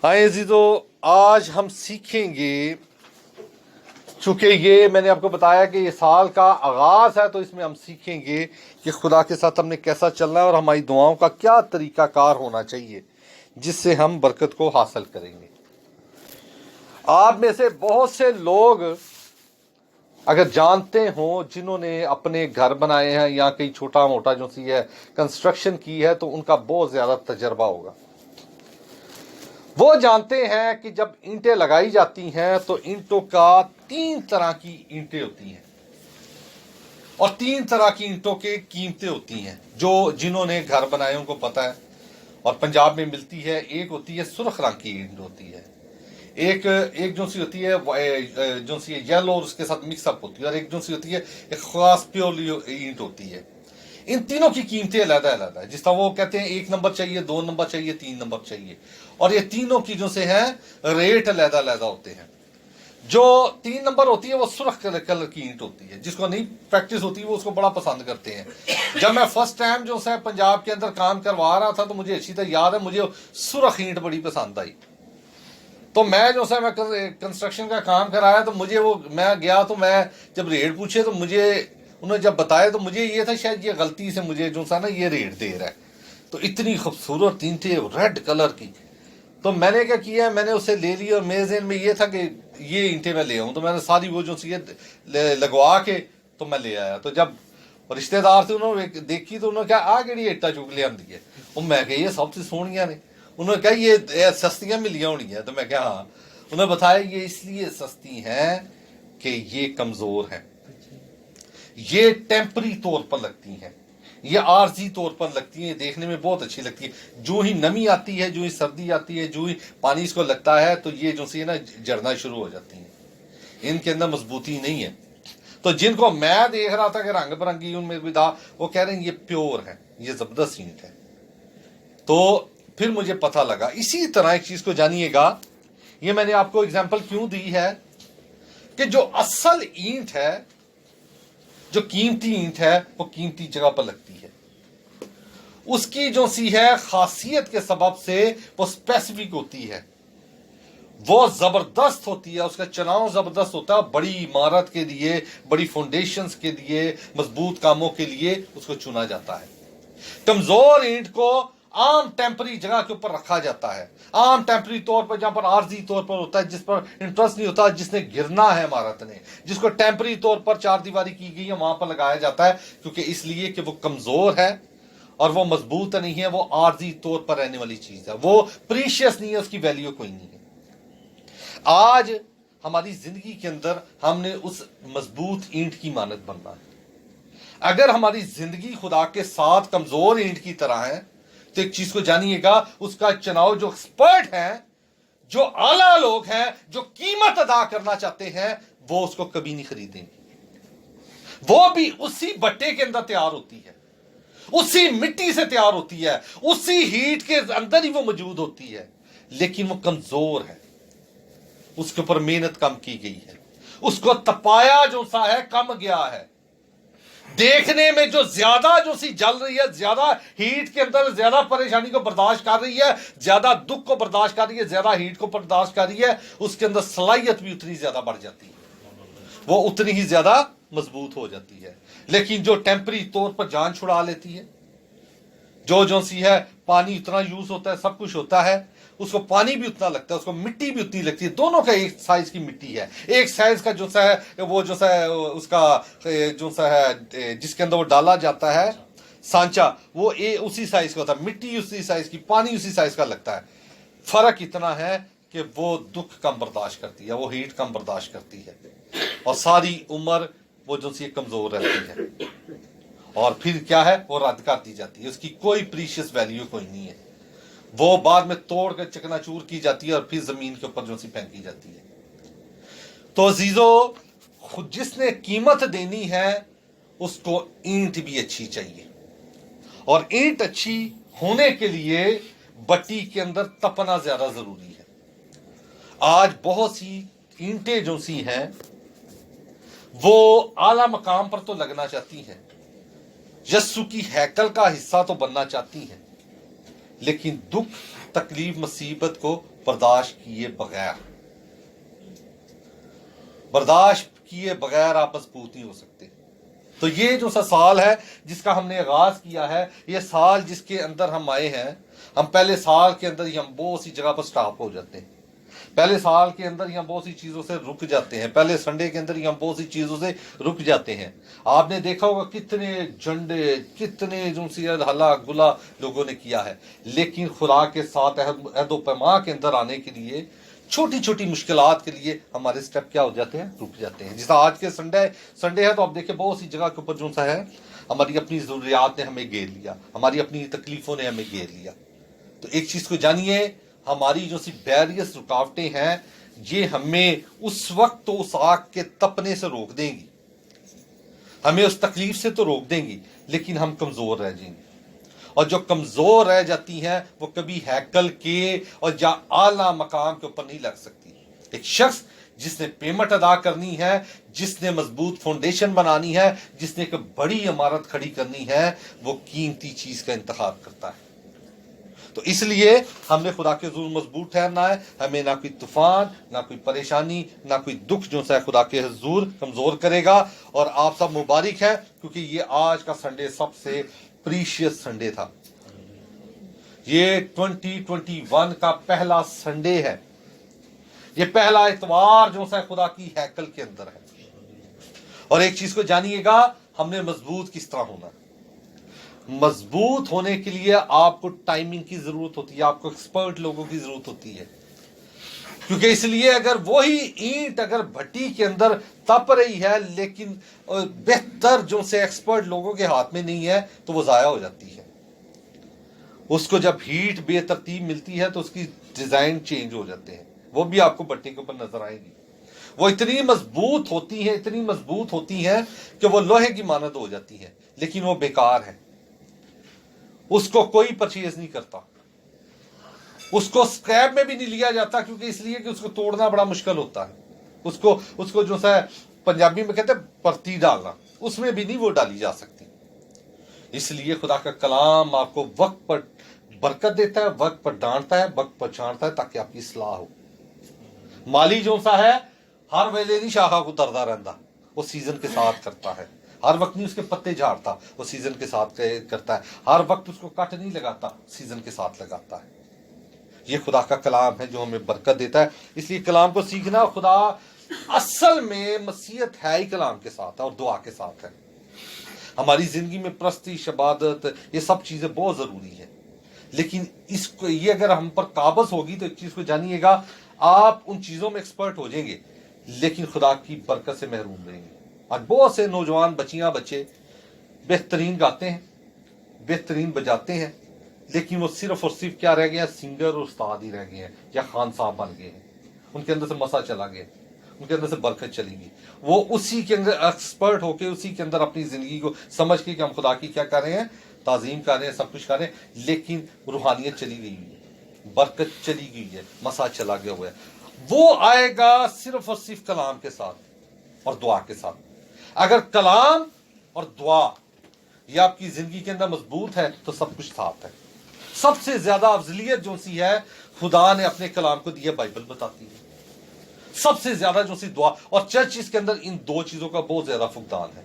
हाँ अजीजो, आज हम सीखेंगे, चूंकि ये मैंने आपको बताया कि ये साल का आगाज है, तो इसमें हम सीखेंगे कि खुदा के साथ हमने कैसा चलना है और हमारी दुआओं का क्या तरीका कार होना चाहिए जिससे हम बरकत को हासिल करेंगे। आप में से बहुत से लोग अगर जानते हो जिन्होंने अपने घर बनाए हैं या कहीं छोटा मोटा जो सी है कंस्ट्रक्शन की है, तो उनका बहुत ज्यादा तजर्बा होगा। वो जानते हैं कि जब ईंटें लगाई जाती हैं तो ईंटों का 3 तरह की ईंटें होती हैं और 3 तरह की ईंटों के कीमतें होती हैं। जो जिन्होंने घर बनाए उनको पता है। और पंजाब में मिलती है, एक होती है सुर्ख रंग की ईंट होती है, एक जो सी होती है जो सी येलो और उसके साथ मिक्सअप होती है, और एक जो सी होती है एक खास प्योरली ईंट होती है। इन तीनों की कीमतें अलग अलग है। जिस तरह वो कहते हैं 1 नंबर चाहिए, 2 नंबर चाहिए, 3 नंबर चाहिए, और ये तीनों की जो से हैं रेट अलग अलग होते हैं। जो 3 नंबर होती है वो सुर्ख कलर की ईंट होती है। जिसको नहीं प्रैक्टिस होती वो उसको बड़ा पसंद करते हैं। जब मैं फर्स्ट टाइम जो है पंजाब के अंदर काम करवा रहा था तो मुझे अच्छी तरह याद है, मुझे सुर्ख ईंट बड़ी पसंद आई। तो मैं जो है मैं कंस्ट्रक्शन का काम कराया, तो मुझे वो मैं गया, तो मैं जब रेट पूछे तो मुझे उन्होंने जब बताया तो मुझे ये था शायद ये गलती से मुझे जो सा ना ये रेट दे रहा है। तो इतनी खूबसूरत ईंटें रेड कलर की, तो मैंने क्या किया, मैंने उसे ले ली और मेरे ज़हन में ये था कि ये ईंटें मैं ले आऊँ। तो मैंने सारी वो जो सी लगवा के तो मैं ले आया। तो जब रिश्तेदार थे उन्होंने देखी तो उन्होंने कहा आ केड़ी इट्टा चुक ले आंदी है। वो मैं कहा ये सबसे सोहनियां ने। उन्होंने कहा ये सस्तियां मिलियां होनी है। तो मैं कहा हाँ। उन्होंने बताया ये इसलिए सस्ती हैं कि ये कमजोर हैं, ये टेम्परी तौर पर लगती हैं, ये आर्जी तौर पर लगती है, देखने में बहुत अच्छी लगती है। जो ही नमी आती है, जो ही सर्दी आती है, जो ही पानी इसको लगता है, तो ये जो सी है ना जड़ना शुरू हो जाती है। इनके अंदर मजबूती नहीं है। तो जिनको मैं देख रहा था कि रंग बिरंगी उनमें भी था, वो कह रहे हैं ये प्योर है, ये जबरदस्त ईंट है। तो फिर मुझे पता लगा। इसी तरह एक चीज को जानिएगा, ये मैंने आपको एग्जाम्पल क्यों दी है कि जो असल ईंट है, जो कीमती ईंट है, वो कीमती जगह पर लगती है। उसकी जो सी है खासियत के सबब से वो स्पेसिफिक होती है, वो जबरदस्त होती है, उसका चुनाव जबरदस्त होता है। बड़ी इमारत के लिए, बड़ी फाउंडेशंस के लिए, मजबूत कामों के लिए उसको चुना जाता है। कमजोर ईंट को आम टेम्परी जगह के ऊपर रखा जाता है, आम टेम्परी तौर पर, जहां पर आर्जी तौर पर होता है, जिस पर इंटरेस्ट नहीं होता, जिसने गिरना है इमारत ने, जिसको टेम्परी तौर पर चार दीवारी की गई है, वहां पर लगाया जाता है। क्योंकि इसलिए कि वो कमजोर है और वो मजबूत नहीं है, वो आर्जी तौर पर रहने वाली चीज है, वो प्रीशियस नहीं है, उसकी वैल्यू कोई नहीं है। आज हमारी जिंदगी के अंदर हमने उस मजबूत ईंट की मानद बनना है। अगर हमारी जिंदगी खुदा के साथ कमजोर ईंट की तरह है, तो एक चीज को जानिएगा, उसका चुनाव जो एक्सपर्ट हैं, जो आला लोग हैं, जो कीमत अदा करना चाहते हैं, वो उसको कभी नहीं खरीदेंगे। वो भी उसी बट्टे के अंदर तैयार होती है, उसी मिट्टी से तैयार होती है, उसी हीट के अंदर ही वो मौजूद होती है, लेकिन वो कमजोर है, उसके ऊपर मेहनत कम की गई है, उसको तपाया जो सा है कम गया है। देखने में जो ज्यादा जो सी जल रही है, ज्यादा हीट के अंदर ज्यादा परेशानी को बर्दाश्त कर रही है, ज्यादा दुख को बर्दाश्त कर रही है, ज्यादा हीट को बर्दाश्त कर रही है, उसके अंदर सलाहियत भी उतनी ज्यादा बढ़ जाती है, वो उतनी ही ज्यादा मजबूत हो जाती है। लेकिन जो टेम्परी तौर पर जान छुड़ा लेती है, जो सी है, पानी उतना यूज होता है, सब कुछ होता है, उसको पानी भी उतना लगता है, उसको मिट्टी भी उतनी लगती है, दोनों का एक साइज की मिट्टी है, एक साइज का जो सा है वो जो सा है उसका जो सा है जिसके अंदर वो डाला जाता है सांचा, वो उसी साइज का होता है, मिट्टी उसी साइज की, पानी उसी साइज का लगता है। फर्क इतना है कि वो दुख कम बर्दाश्त करती है, वो हीट कम बर्दाश्त करती है, और सारी उम्र वो जो सी कमजोर रहती है, और फिर क्या है, वो रद्द कर दी जाती है, उसकी कोई प्रीशियस वैल्यू कोई नहीं है, वो बाद में तोड़ कर चकनाचूर की जाती है और फिर जमीन के ऊपर जो सी फेंकी जाती है। तो अजीजो, खुद जिसने कीमत देनी है उसको ईंट भी अच्छी चाहिए, और ईंट अच्छी होने के लिए बट्टी के अंदर तपना ज्यादा जरूरी है। आज बहुत सी ईंटें जो सी हैं वो आला मकाम पर तो लगना चाहती हैं, यस्सु की हैकल का हिस्सा तो बनना चाहती हैं, लेकिन दुख, तकलीफ, मुसीबत को बर्दाश्त किए बगैर आप मजबूत नहीं हो सकते। तो ये जो सा साल है जिसका हमने आगाज किया है, ये साल जिसके अंदर हम आए हैं, हम पहले साल के अंदर ही हम बहुत सी जगह पर स्टॉप हो जाते हैं, पहले साल के अंदर ही हम बहुत सी चीजों से रुक जाते हैं, पहले संडे के अंदर ही हम बहुत सी चीजों से रुक जाते हैं। आपने देखा होगा कितने झंडे, कितने जो सी हल्ला गुला लोगों ने किया है, लेकिन खुदा के साथ अहद पैमा के अंदर आने के लिए छोटी छोटी मुश्किलात के लिए हमारे स्टेप क्या हो जाते हैं, रुक जाते हैं। जैसा आज के संडे है तो आप देखिए बहुत सी जगह के ऊपर जो सा है हमारी अपनी जरूरियात ने हमें घेर लिया, हमारी अपनी तकलीफों ने हमें घेर लिया। तो एक चीज को जानिए, हमारी जो सी बैरियर्स रुकावटें हैं ये हमें उस वक्त तो उस आग के तपने से रोक देंगी, हमें उस तकलीफ से तो रोक देंगी, लेकिन हम कमजोर रह जाएंगे। और जो कमजोर रह जाती हैं वो कभी हैकल के और या आला मकाम के ऊपर नहीं लग सकती। एक शख्स जिसने पेमेंट अदा करनी है, जिसने मजबूत फाउंडेशन बनानी है, जिसने एक बड़ी इमारत खड़ी करनी है, वो कीमती चीज का इंतखाब करता है। तो इसलिए हमने खुदा के हुजूर मजबूत ठहरना है, हमें ना कोई तूफान, ना कोई परेशानी, ना कोई दुख जो सा खुदा के हुजूर कमजोर करेगा। और आप सब मुबारक है क्योंकि ये आज का संडे सबसे प्रीशियस संडे था। ये 2021 का पहला संडे है, ये पहला इतवार जो सा खुदा की हैकल के अंदर है। और एक चीज को जानिएगा, हमने मजबूत किस तरह होना है। मजबूत होने के लिए आपको टाइमिंग की जरूरत होती है, आपको एक्सपर्ट लोगों की जरूरत होती है। क्योंकि इसलिए अगर वही ईंट अगर भट्टी के अंदर तप रही है लेकिन बेहतर जो से एक्सपर्ट लोगों के हाथ में नहीं है तो वो जाया हो जाती है। उसको जब हीट बेतरतीब मिलती है तो उसकी डिजाइन चेंज हो जाते हैं, वो भी आपको भट्टी के ऊपर नजर आएंगी। वो इतनी मजबूत होती है, इतनी मजबूत होती है कि वो लोहे की मानद हो जाती है, लेकिन वो बेकार है, उसको कोई परचेज नहीं करता, उसको स्क्रैप में भी नहीं लिया जाता, क्योंकि इसलिए कि उसको तोड़ना बड़ा मुश्किल होता है। उसको जो सा पंजाबी में कहते हैं परती डालना, उसमें भी नहीं वो डाली जा सकती। इसलिए खुदा का कलाम आपको वक्त पर बरकत देता है, वक्त पर डांटता है, वक्त पर छांटता है ताकि आपकी इस्लाह हो। माली जो सा है हर वेले नहीं शाखा को तरदा रहता, वो सीजन के साथ करता है। हर वक्त नहीं उसके पत्ते झाड़ता, वो सीजन के साथ करता है। हर वक्त उसको कट नहीं लगाता, सीजन के साथ लगाता है। ये खुदा का कलाम है जो हमें बरकत देता है। इसलिए कलाम को सीखना, खुदा असल में मसीहत है ही कलाम के साथ है और दुआ के साथ है। हमारी जिंदगी में प्रस्ती, शबादत, ये सब चीजें बहुत जरूरी है, लेकिन इसको ये अगर हम पर काबज होगी तो एक चीज को जानिएगा, आप उन चीजों में एक्सपर्ट हो जाएंगे लेकिन खुदा की बरकत से महरूम रहेंगे। आज बहुत से नौजवान बच्चियां बच्चे बेहतरीन गाते हैं, बेहतरीन बजाते हैं, लेकिन वो सिर्फ और सिर्फ क्या रह गए हैं, सिंगर और उस्ताद ही रह गए हैं या खान साहब बन गए हैं। उनके अंदर से मसा चला गया, उनके अंदर से बरकत चली गई। वो उसी के अंदर एक्सपर्ट होके, उसी के अंदर अपनी जिंदगी को समझ के कि हम खुदा की क्या कर रहे हैं, ताजीम कर रहे हैं, सब कुछ कर रहे हैं, लेकिन रूहानियत चली गई है, बरकत चली गई है, मसा चला गया हुआ है। वो आएगा सिर्फ और सिर्फ कलाम के साथ और दुआ के साथ। अगर कलाम और दुआ ये आपकी जिंदगी के अंदर मजबूत है तो सब कुछ साथ है। सबसे ज्यादा अफजलियत जो सी है खुदा ने अपने कलाम को दिया, बाइबल बताती है। सबसे ज्यादा जो सी दुआ, और चर्च इसके अंदर इन दो चीजों का बहुत ज्यादा फुकदान है,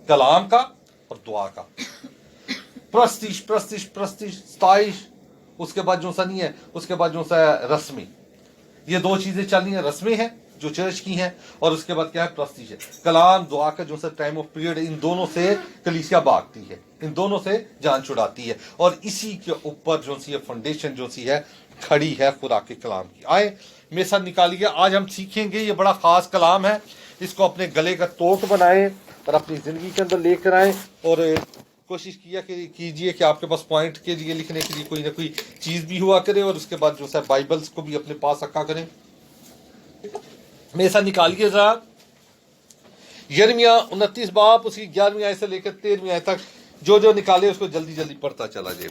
कलाम का और दुआ का। प्रस्तिश प्रस्तिश प्रस्तिश सताइश, उसके बाद जो सा नहीं है, उसके बाद जो सा रस्मी, ये दो चीजें चल रही हैं। रस्में हैं जो चर्च की हैं, और उसके बाद क्या है, प्रस्तिश है। कलाम दुआ का जो सा टाइम ऑफ पीरियड, इन दोनों से कलीसिया भागती है, इन दोनों से जान छुड़ाती है, और इसी के ऊपर जो सी फाउंडेशन जो सी है खड़ी है खुदा के कलाम की। आए मेरे साथ निकालिए, आज हम सीखेंगे, ये बड़ा खास कलाम है, इसको अपने गले का तोट बनाएं और अपनी जिंदगी के अंदर लेकर आए, और कोशिश कीजिए कि आपके पास पॉइंट के लिए लिखने के लिए कोई ना कोई चीज भी हुआ करे, और उसके बाद जो है बाइबल्स को भी अपने पास रखा करें। मेरे साथ निकालिए जरा यिर्मयाह 29 बाब, उसकी 11वीं आयत से लेकर 13वीं आयत तक, जो जो निकाले उसको जल्दी जल्दी पढ़ता चला जाए।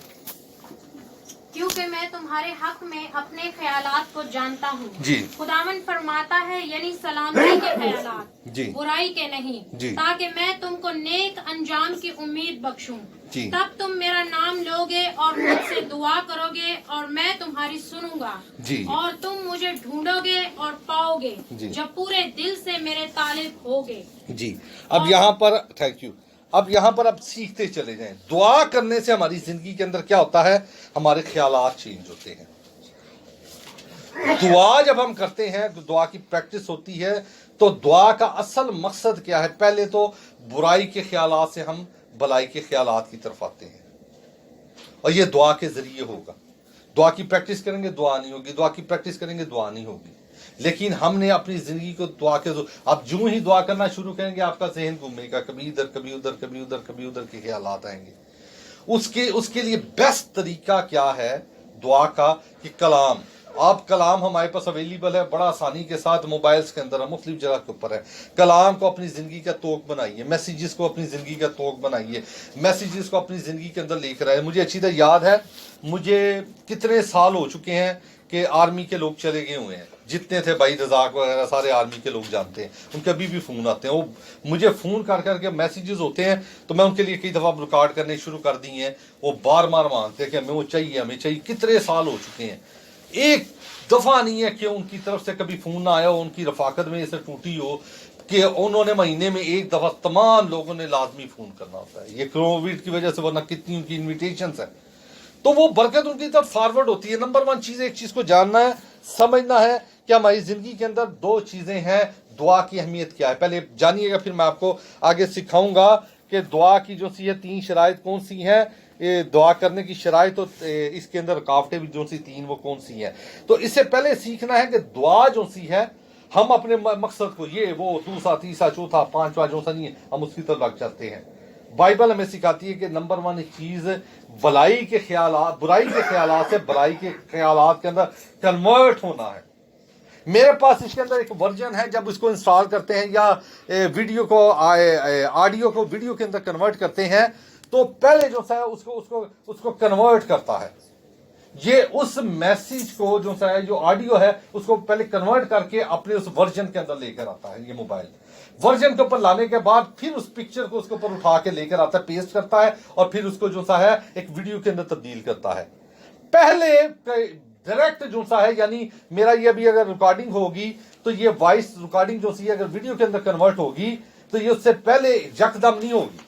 क्योंकि मैं तुम्हारे हक में अपने ख्यालात को जानता हूँ। जी। खुदावन फरमाता है यानी सलामती के ख्यालात, जी। बुराई के नहीं, जी। ताकि मैं तुमको नेक अंजाम की उम्मीद बख्शूं। जी। तब तुम मेरा नाम लोगे और मुझसे दुआ करोगे और मैं तुम्हारी सुनूंगा। जी। और तुम मुझे ढूंढोगे और पाओगे जी। जब पूरे दिल से मेरे तालिब होगे। जी। अब यहाँ पर थैंक यू। अब यहाँ पर अब सीखते चले जाएं। दुआ करने से हमारी जिंदगी के अंदर क्या होता है, हमारे ख्यालात चेंज होते हैं। दुआ जब हम करते हैं तो दुआ की प्रैक्टिस होती है, तो दुआ का असल मकसद क्या है? पहले तो बुराई के ख्यालात से हम भलाई के ख्यालात की तरफ आते हैं, और ये दुआ के जरिए होगा। दुआ की प्रैक्टिस करेंगे दुआ नहीं होगी, दुआ की प्रैक्टिस करेंगे दुआ नहीं होगी। लेकिन हमने अपनी जिंदगी को दुआ के, आप जो ही दुआ करना शुरू करेंगे आपका जहन घूमेगा, कभी इधर कभी उधर कभी उधर कभी उधर के ख्यालात आएंगे। उसके लिए बेस्ट तरीका क्या है दुआ का? कि कलाम, आप कलाम हमारे पास अवेलेबल है बड़ा आसानी के साथ, मोबाइल्स के अंदर है, मुख्तलिफ जगह के ऊपर है। कलाम को अपनी जिंदगी का तोक बनाइए, मैसेजेस को अपनी जिंदगी का तोक बनाइए, मैसेजेस को अपनी जिंदगी के अंदर लेकर आए। मुझे अच्छी तरह याद है, मुझे कितने साल हो चुके हैं कि आर्मी के लोग चले गए हुए हैं, जितने थे भाई रजाक वगैरह सारे आर्मी के लोग जानते हैं, उनके अभी भी फ़ोन आते हैं, वो मुझे फ़ोन कर करके मैसेजेस होते हैं, तो मैं उनके लिए कई दफ़ा रिकॉर्ड करने शुरू कर दिए हैं। वो बार बार मांगते हैं कि हमें वो चाहिए, हमें चाहिए। कितने साल हो चुके हैं, एक दफ़ा नहीं है कि उनकी तरफ से कभी फ़ोन ना आया हो, उनकी रफाकत में ऐसे टूटी हो कि उन्होंने महीने में एक दफ़ा तमाम लोगों ने लाजमी फ़ोन करना होता है। ये कोविड की वजह से, वरना कितनी उनकी इन्विटेशंस है, तो वो बरकत उनकी तरफ फॉरवर्ड होती है। नंबर वन चीज़, एक चीज़ को जानना है, समझना है कि हमारी ज़िंदगी के अंदर दो चीज़ें हैं। दुआ की अहमियत क्या है पहले जानिएगा, फिर मैं आपको आगे सिखाऊंगा कि दुआ की जो सी है तीन शराइत कौन सी हैं, ये दुआ करने की शराइत, तो इसके अंदर रुकावटें भी जो सी तीन वो कौन सी हैं। तो इससे पहले सीखना है कि दुआ जो सी है, हम अपने मकसद को, ये वो दूसरा तीसरा चौथा पांचवा जो सा नहीं है, हम उसकी तरफ लग जाते हैं। बाइबल हमें सिखाती है कि नंबर वन चीज भलाई के ख्यालात, बुराई के ख्यालात से भलाई के ख्यालात के अंदर कन्वर्ट होना है। मेरे पास इसके अंदर एक वर्जन है, जब उसको इंस्टॉल करते हैं या वीडियो को ऑडियो को वीडियो के अंदर कन्वर्ट करते हैं, तो पहले जो है उसको कन्वर्ट करता है। ये उस मैसेज को जो है, जो ऑडियो है, उसको पहले कन्वर्ट करके अपने उस वर्जन के अंदर लेकर आता है। ये मोबाइल वर्जन के ऊपर लाने के बाद फिर उस पिक्चर को उसके ऊपर उठा के लेकर आता है, पेस्ट करता है, और फिर उसको जो सा है एक वीडियो के अंदर तब्दील करता है। पहले डायरेक्ट जो सा है, यानी मेरा ये अभी अगर रिकॉर्डिंग होगी तो ये वॉइस रिकॉर्डिंग जो सी अगर वीडियो के अंदर कन्वर्ट होगी तो ये उससे पहले यकदम नहीं होगी।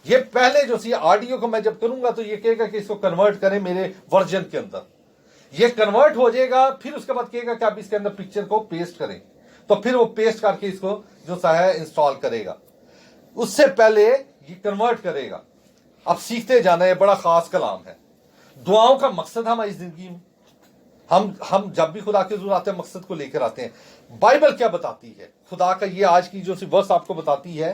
ये पहले जो सी ऑडियो को मैं जब करूंगा तो ये कहेगा कि इसको कन्वर्ट करें मेरे वर्जन के अंदर, ये कन्वर्ट हो जाएगा, फिर उसके बाद कहेगा कि आप इसके अंदर पिक्चर को पेस्ट करें, तो फिर वो पेस्ट करके इसको जो सा है इंस्टॉल करेगा। उससे पहले ये कन्वर्ट करेगा। अब सीखते जाना, है बड़ा खास कलाम है। दुआओं का मकसद हमारी जिंदगी में, हम जब भी खुदा के हुजूर आते हैं मकसद को लेकर आते हैं। बाइबल क्या बताती है? खुदा का ये आज की जो सी वर्स आपको बताती है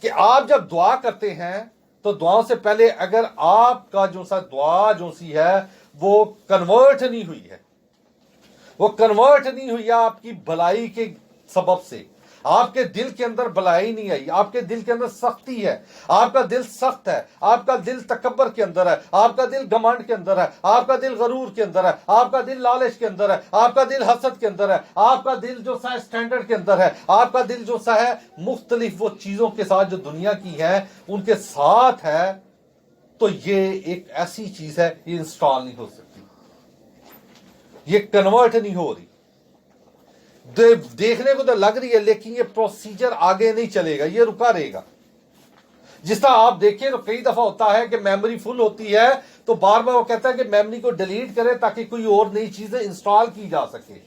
कि आप जब दुआ करते हैं तो दुआओं से पहले अगर आपका जो सा दुआ जो सी है वो कन्वर्ट नहीं हुई है, वो कन्वर्ट नहीं हुई है आपकी भलाई के सबब से, आपके दिल के अंदर भलाई नहीं आई, आपके दिल के अंदर सख्ती है, आपका दिल सख्त है, आपका दिल तकब्बर के अंदर है, आपका दिल घमंड के अंदर है, आपका दिल गरूर के अंदर है, आपका दिल लालच के अंदर है, आपका दिल हसद के अंदर है, आपका दिल जो सा स्टैंडर्ड के अंदर है, आपका दिल जो सा है मुख्तलिफ वो चीजों के साथ जो दुनिया की है उनके साथ है, तो ये एक ऐसी चीज है, ये इंस्टॉल नहीं हो सकती, ये कन्वर्ट नहीं हो रही। देखने को तो लग रही है लेकिन ये प्रोसीजर आगे नहीं चलेगा, ये रुका रहेगा। जिस तरह आप देखें तो कई दफा होता है कि मेमोरी फुल होती है तो बार बार वो कहता है कि मेमोरी को डिलीट करें ताकि कोई और नई चीजें इंस्टॉल की जा सके।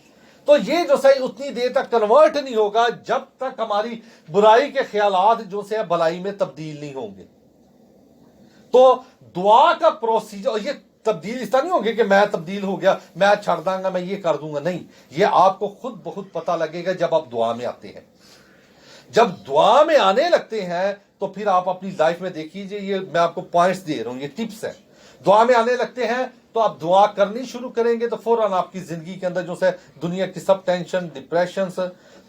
तो ये जो सही उतनी देर तक कन्वर्ट नहीं होगा जब तक हमारी बुराई के ख्यालात जो से भलाई में तब्दील नहीं होंगे। तो दुआ का प्रोसीजर, ये तब्दील इस तरह नहीं होगी कि मैं तब्दील हो गया, मैं छड़ दूंगा, मैं ये कर दूंगा, नहीं, ये आपको खुद बहुत पता लगेगा जब आप दुआ में आते हैं। जब दुआ में आने लगते हैं तो फिर आप अपनी लाइफ में देखिए, ये मैं आपको पॉइंट्स दे रहा हूं, ये टिप्स है। दुआ में आने लगते हैं तो आप दुआ करनी शुरू करेंगे तो फौरन आपकी जिंदगी के अंदर जो है दुनिया की सब टेंशन, डिप्रेशन,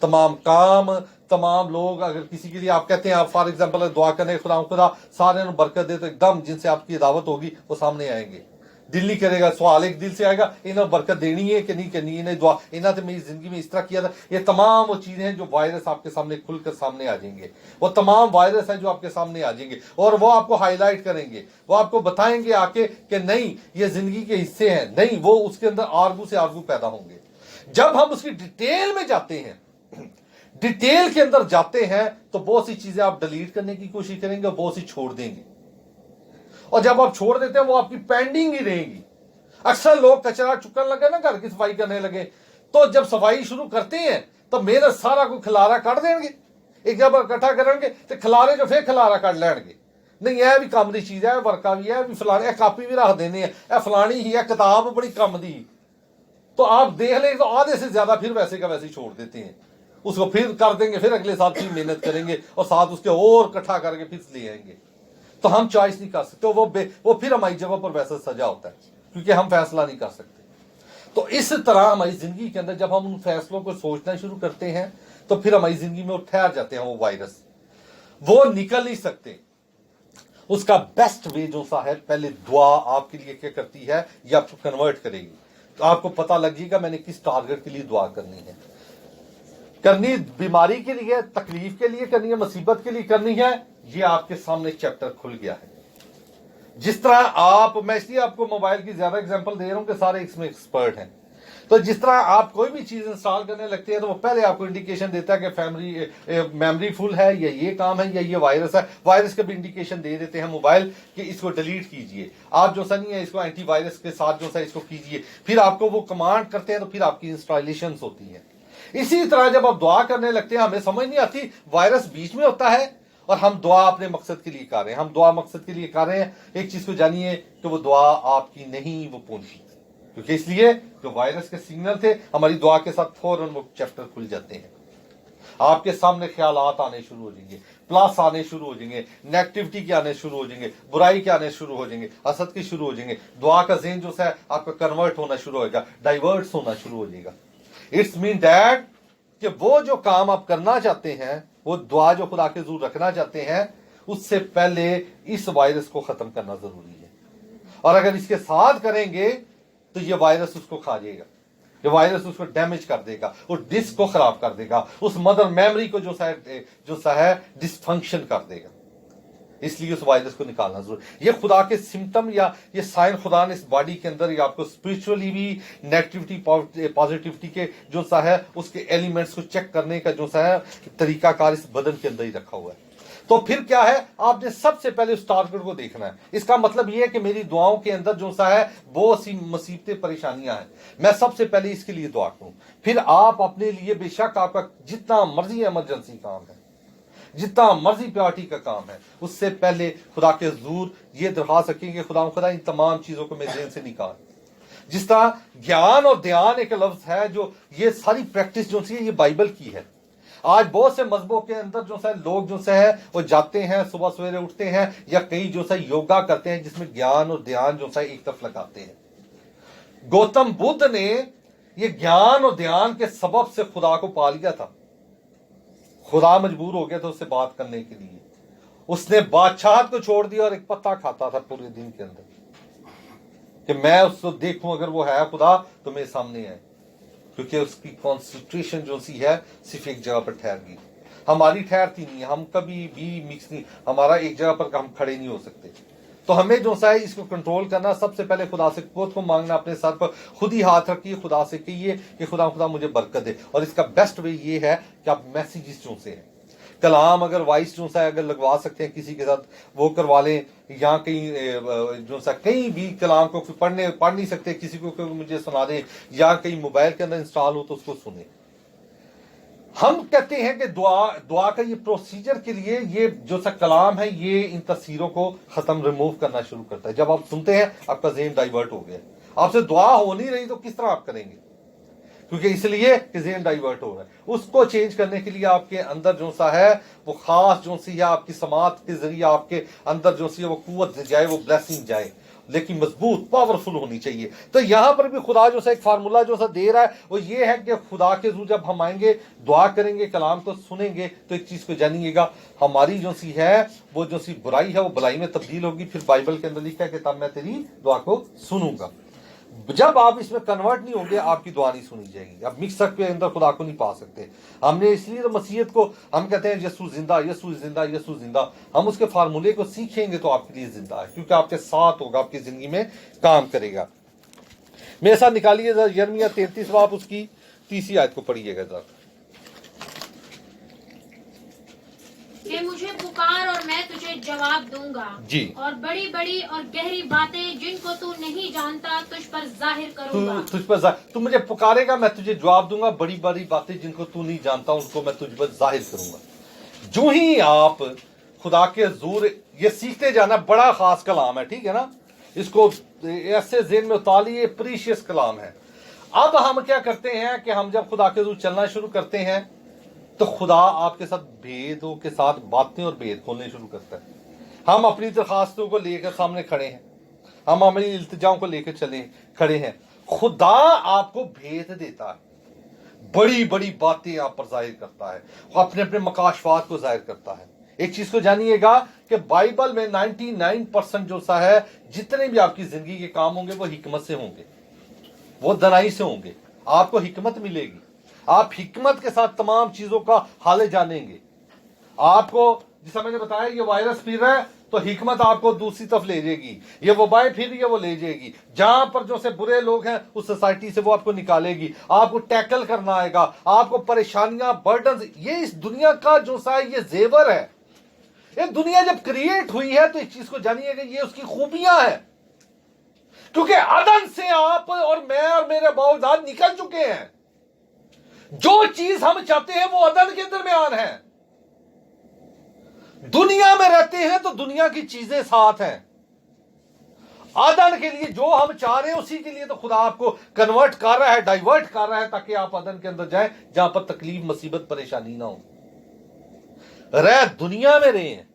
तमाम काम, तमाम लोग, अगर किसी के लिए आप कहते हैं आप फॉर एग्जांपल दुआ करने खुदा सारे बरकत दे, तो एकदम जिनसे आपकी दावत होगी वो सामने आएंगे। दिल नहीं करेगा, सवाल एक दिल से आएगा, इन्हें बरकत देनी है कि नहीं करनी, इन्हें दुआ, इन्हें तो मेरी जिंदगी में इस तरह किया था। ये तमाम वो चीजें हैं जो वायरस आपके सामने खुलकर सामने आ जाएंगे, वो तमाम वायरस हैं जो आपके सामने आ जाएंगे और वो आपको हाईलाइट करेंगे, वो आपको बताएंगे आके कि नहीं ये जिंदगी के हिस्से हैं, नहीं वो उसके अंदर आर्गू से आर्गू पैदा होंगे। जब हम उसकी डिटेल में जाते हैं, डिटेल के अंदर जाते हैं, तो बहुत सी चीजें आप डिलीट करने की कोशिश करेंगे और बहुत सी छोड़ देंगे, और जब आप छोड़ देते हैं वो आपकी पेंडिंग ही रहेगी। अक्सर लोग कचरा चुकने लगे ना, घर की सफाई करने लगे, तो जब सफाई शुरू करते हैं तो मेरा सारा को खिलारा कट देंगे, एक जब इकट्ठा करेंगे तो खिलारे जो फिर खिलारा कट लेंगे, नहीं यह भी काम दी चीज है, वर्का भी है, भी फलाने कापी भी रख देने है, फलानी ही है किताब बड़ी कम दी, तो आप देख लें तो आधे से ज्यादा फिर वैसे का वैसे छोड़ देते हैं, उसको फिर कर देंगे, फिर अगले साल फिर मेहनत करेंगे और साथ उसके और इकट्ठा करके फिर ले आएंगे। तो हम चॉइस नहीं कर सकते, वो फिर हमारी जगह पर वैसा सजा होता है, क्योंकि हम फैसला नहीं कर सकते। तो इस तरह हमारी जिंदगी के अंदर जब हम उन फैसलों को सोचना शुरू करते हैं तो फिर हमारी जिंदगी में वो ठहर जाते हैं, वो वायरस, वो निकल नहीं सकते। उसका बेस्ट वे जो सा है, पहले दुआ आपके लिए क्या करती है, ये आपको कन्वर्ट करेगी, तो आपको पता लगेगा मैंने किस टारगेट के लिए दुआ करनी है, करनी बीमारी के लिए, तकलीफ के लिए करनी है, मुसीबत के लिए करनी है, ये आपके सामने चैप्टर खुल गया है। जिस तरह आप, मैं इसलिए आपको मोबाइल की ज्यादा एग्जांपल दे रहा हूं कि सारे इसमें एक्सपर्ट हैं, तो जिस तरह आप कोई भी चीज इंस्टॉल करने लगते हैं तो वो पहले आपको इंडिकेशन देता है कि मेमोरी फुल है, या ये काम है, या ये वायरस है। वायरस का भी इंडिकेशन दे देते हैं मोबाइल कि इसको डिलीट कीजिए, आप जो सा नहीं है इसको एंटीवायरस के साथ जो सा इसको कीजिए, फिर आपको वो कमांड करते हैं तो फिर आपकी इंस्टॉलेशन होती है। इसी तरह जब आप दुआ करने लगते हैं, हमें समझ नहीं आती, वायरस बीच में होता है और हम दुआ अपने मकसद के लिए कर रहे हैं, हम दुआ मकसद के लिए कर रहे हैं। एक चीज को जानिए कि वो दुआ आपकी नहीं, वो पहुंची, क्योंकि इसलिए जो वायरस के सिग्नल थे हमारी दुआ के साथ फौरन वो चैप्टर खुल जाते हैं। आपके सामने ख्यालात आने शुरू हो जाएंगे, प्लस आने शुरू हो जाएंगे, नेगेटिविटी के आने शुरू हो जाएंगे, बुराई के आने शुरू हो जाएंगे, हसद के शुरू हो जाएंगे। दुआ का ज़हन जो है आपका कन्वर्ट होना शुरू होगा, डाइवर्ट होना शुरू हो जाएगा। इट्स मीन दैट कि वो जो काम आप करना चाहते हैं, वो दुआ जो खुदा के हुजूर रखना चाहते हैं, उससे पहले इस वायरस को खत्म करना जरूरी है। और अगर इसके साथ करेंगे तो ये वायरस उसको खा जाएगा, ये वायरस उसको डैमेज कर देगा, उस डिस्क को खराब कर देगा, उस मदर मेमोरी को जो सा है डिसफंक्शन कर देगा। इसलिए उस वायरस को निकालना जरूरी। ये खुदा के सिम्टम या ये साइन खुदा ने इस बॉडी के अंदर या आपको स्पिरिचुअली भी नेगेटिविटी पॉजिटिविटी के जो सा है उसके एलिमेंट्स को चेक करने का जो सा है तरीकाकार इस बदन के अंदर ही रखा हुआ है। तो फिर क्या है, आपने सबसे पहले उस टारगेट को देखना है। इसका मतलब यह है कि मेरी दुआओं के अंदर जो सा है बहुत सी मुसीबतें परेशानियां हैं, मैं सबसे पहले इसके लिए दुआ करूं। फिर आप अपने लिए बेशक आपका जितना मर्जी इमरजेंसी काम है, जितना मर्जी प्यारिटी का काम है, उससे पहले खुदा के हुजूर ये दरख्वास्त रखेंगे, खुदा इन तमाम चीजों को मेरे ज़हन से निकाल। जिस तरह ज्ञान और ध्यान एक लफ्ज है, जो ये सारी प्रैक्टिस जो सी ये बाइबल की है। आज बहुत से मजहबों के अंदर जो है लोग जो है वो जाते हैं, सुबह सवेरे उठते हैं, या कई जो है योगा करते हैं जिसमें ज्ञान और ध्यान जो है एक तरफ लगाते हैं। गौतम बुद्ध ने ये ज्ञान और ध्यान के सबब से खुदा को पा लिया था। खुदा मजबूर हो गया था उससे बात करने के लिए, उसने बादशाहत को छोड़ दिया और एक पत्ता खाता था पूरे दिन के अंदर कि मैं उसको देखूं, अगर वो है खुदा तो मेरे सामने है, क्योंकि उसकी कॉन्सेंट्रेशन जो सी है सिर्फ एक जगह पर ठहर गई। हमारी ठहरती नहीं है, हम कभी भी मिक्स नहीं, हमारा एक जगह पर हम खड़े नहीं हो सकते। तो हमें जो सा है इसको कंट्रोल करना, सबसे पहले खुदा से खुद को मांगना, अपने सर पर खुद ही हाथ रखिए, खुदा से कहिए कि खुदा मुझे बरकत दे। और इसका बेस्ट वे ये है कि आप मैसेजेस जो से हैं, कलाम अगर वॉइस जो सा अगर लगवा सकते हैं किसी के साथ वो करवा लें, या कहीं जो सा कहीं भी कलाम को पढ़ नहीं सकते, किसी को मुझे सुना दें, या कहीं मोबाइल के अंदर इंस्टॉल हो तो उसको सुने। हम कहते हैं कि दुआ का ये प्रोसीजर के लिए ये जो सा कलाम है ये इन तस्वीरों को खत्म रिमूव करना शुरू करता है। जब आप सुनते हैं आपका ज़हन डाइवर्ट हो गया, आपसे दुआ हो नहीं रही तो किस तरह आप करेंगे, क्योंकि इसलिए कि ज़हन डाइवर्ट हो रहा है। उसको चेंज करने के लिए आपके अंदर जो सा है वो खास जो सी है आपकी समात के जरिए आपके अंदर जो सी है वो कुव्वत जाए, वो ब्लेसिंग जाए, लेकिन मजबूत पावरफुल होनी चाहिए। तो यहाँ पर भी खुदा जो सा एक फार्मूला जो सा दे रहा है वो ये है कि खुदा के ज़ू जब हम आएंगे, दुआ करेंगे, कलाम को सुनेंगे, तो एक चीज़ को जानिएगा, हमारी जो सी है वो जो सी बुराई है वो भलाई में तब्दील होगी। फिर बाइबल के अंदर लिखा है कि तब मैं तेरी दुआ को सुनूंगा। जब आप इसमें कन्वर्ट नहीं होंगे आपकी दुआ नहीं सुनी जाएगी। आप मिक्सर के अंदर खुदा को नहीं पा सकते। हमने इसलिए तो मसीहत को हम कहते हैं यीशु जिंदा, यीशु जिंदा, यीशु जिंदा। हम उसके फार्मूले को सीखेंगे तो आपके लिए जिंदा है, क्योंकि आपके साथ होगा, आपकी जिंदगी में काम करेगा। मेरे साथ निकालिए जरा यिर्मयाह 33 बाब उसकी 30 आयत को पढ़िएगा जरा। कि मुझे पुकार और मैं तुझे जवाब दूंगा जी। और बड़ी बड़ी और गहरी बातें जिनको तू नहीं जानता तुझ पर जाहिर करूंगा। तू मुझे पुकारेगा, मैं तुझे जवाब दूंगा। बड़ी बड़ी बातें जिनको तू नहीं जानता उनको मैं तुझ पर जाहिर करूंगा। जो ही आप खुदा के हजूर ये सीखते जाना, बड़ा खास कलाम है, ठीक है ना, इसको ऐसे ज़हन में उतारिए, प्रीशियस कलाम है। अब हम क्या करते हैं कि हम जब खुदा के हजूर चलना शुरू करते हैं तो खुदा आपके साथ भेदों के साथ बातें और भेद खोलने शुरू करता है। हम अपनी दरखास्तों को लेकर सामने खड़े हैं, हम अपनी इल्तिजाओं को लेकर चले खड़े हैं, खुदा आपको भेद देता है, बड़ी बड़ी बातें आप पर जाहिर करता है, अपने अपने मकाशफात को जाहिर करता है। एक चीज को जानिएगा कि बाइबल में 99% जो सा है, जितने भी आपकी जिंदगी के काम होंगे वो हिकमत से होंगे, वो दनाई से होंगे। आपको हिकमत मिलेगी, आप हिकमत के साथ तमाम चीजों का हाल जानेंगे। आपको जैसा मैंने बताया, ये वायरस फिर रहा है तो हिकमत आपको दूसरी तरफ ले जाएगी, ये वबाएं फिर ये वो ले जाएगी। जहां पर जो से बुरे लोग हैं उस सोसाइटी से वो आपको निकालेगी, आपको टैकल करना आएगा, आपको परेशानियां, बर्डन, ये इस दुनिया का जो सा है ये जेवर है। ये दुनिया जब क्रिएट हुई है तो इस चीज को जानिएगा, ये उसकी खूबियां हैं, क्योंकि अदन से आप और मैं और मेरे बाप निकल चुके हैं। जो चीज हम चाहते हैं वो अदन के दरमियान है। दुनिया में रहते हैं तो दुनिया की चीजें साथ हैं। अदन के लिए जो हम चाह रहे हैं उसी के लिए तो खुदा आपको कन्वर्ट कर रहा है, डाइवर्ट कर रहा है, ताकि आप अदन के अंदर जाएं जहां पर तकलीफ, मुसीबत, परेशानी ना हो। रह दुनिया में रहे हैं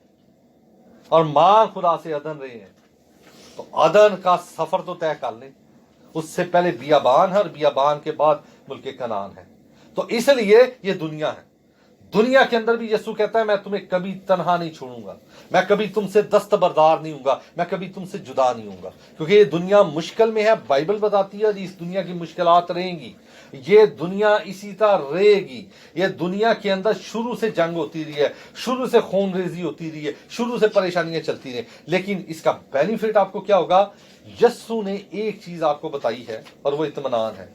और मां खुदा से अदन रहे हैं, तो अदन का सफर तो तय कर लें। उससे पहले बियाबान है और बियाबान के बाद मुल्क कनान है। तो इसलिए ये दुनिया है। दुनिया के अंदर भी यीशु कहता है मैं तुम्हें कभी तन्हा नहीं छोड़ूंगा, मैं कभी तुमसे दस्तबरदार नहीं हूंगा, मैं कभी तुमसे जुदा नहीं हूंगा, क्योंकि ये दुनिया मुश्किल में है। बाइबल बताती है इस दुनिया की मुश्किलात रहेंगी, ये दुनिया इसी तरह रहेगी। ये दुनिया के अंदर शुरू से जंग होती रही है, शुरू से खून रेजी होती रही है, शुरू से परेशानियां चलती रही, लेकिन इसका बेनिफिट आपको क्या होगा? यीशु ने एक चीज आपको बताई है और वो इत्मीनान है,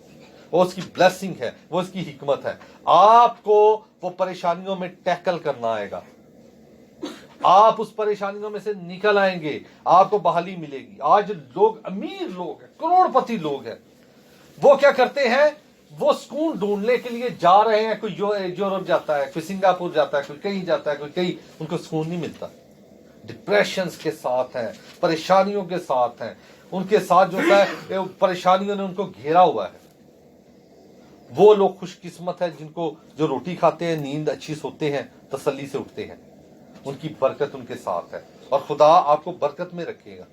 वो उसकी ब्लेसिंग है, वो उसकी हिकमत है। आपको वो परेशानियों में टैकल करना आएगा, आप उस परेशानियों में से निकल आएंगे, आपको बहाली मिलेगी। आज लोग, अमीर लोग हैं, करोड़पति लोग हैं, वो क्या करते हैं? वो सुकून ढूंढने के लिए जा रहे हैं। कोई यूरोप जाता है, कोई सिंगापुर जाता है, कोई कहीं जाता है, कोई कहीं, उनको सुकून नहीं मिलता। डिप्रेशन के साथ हैं, परेशानियों के साथ हैं, उनके साथ जो है परेशानियों ने उनको घेरा हुआ है। वो लोग खुशकिस्मत है जिनको जो रोटी खाते हैं, नींद अच्छी सोते हैं, तसल्ली से उठते हैं, उनकी बरकत उनके साथ है और खुदा आपको बरकत में रखेगा।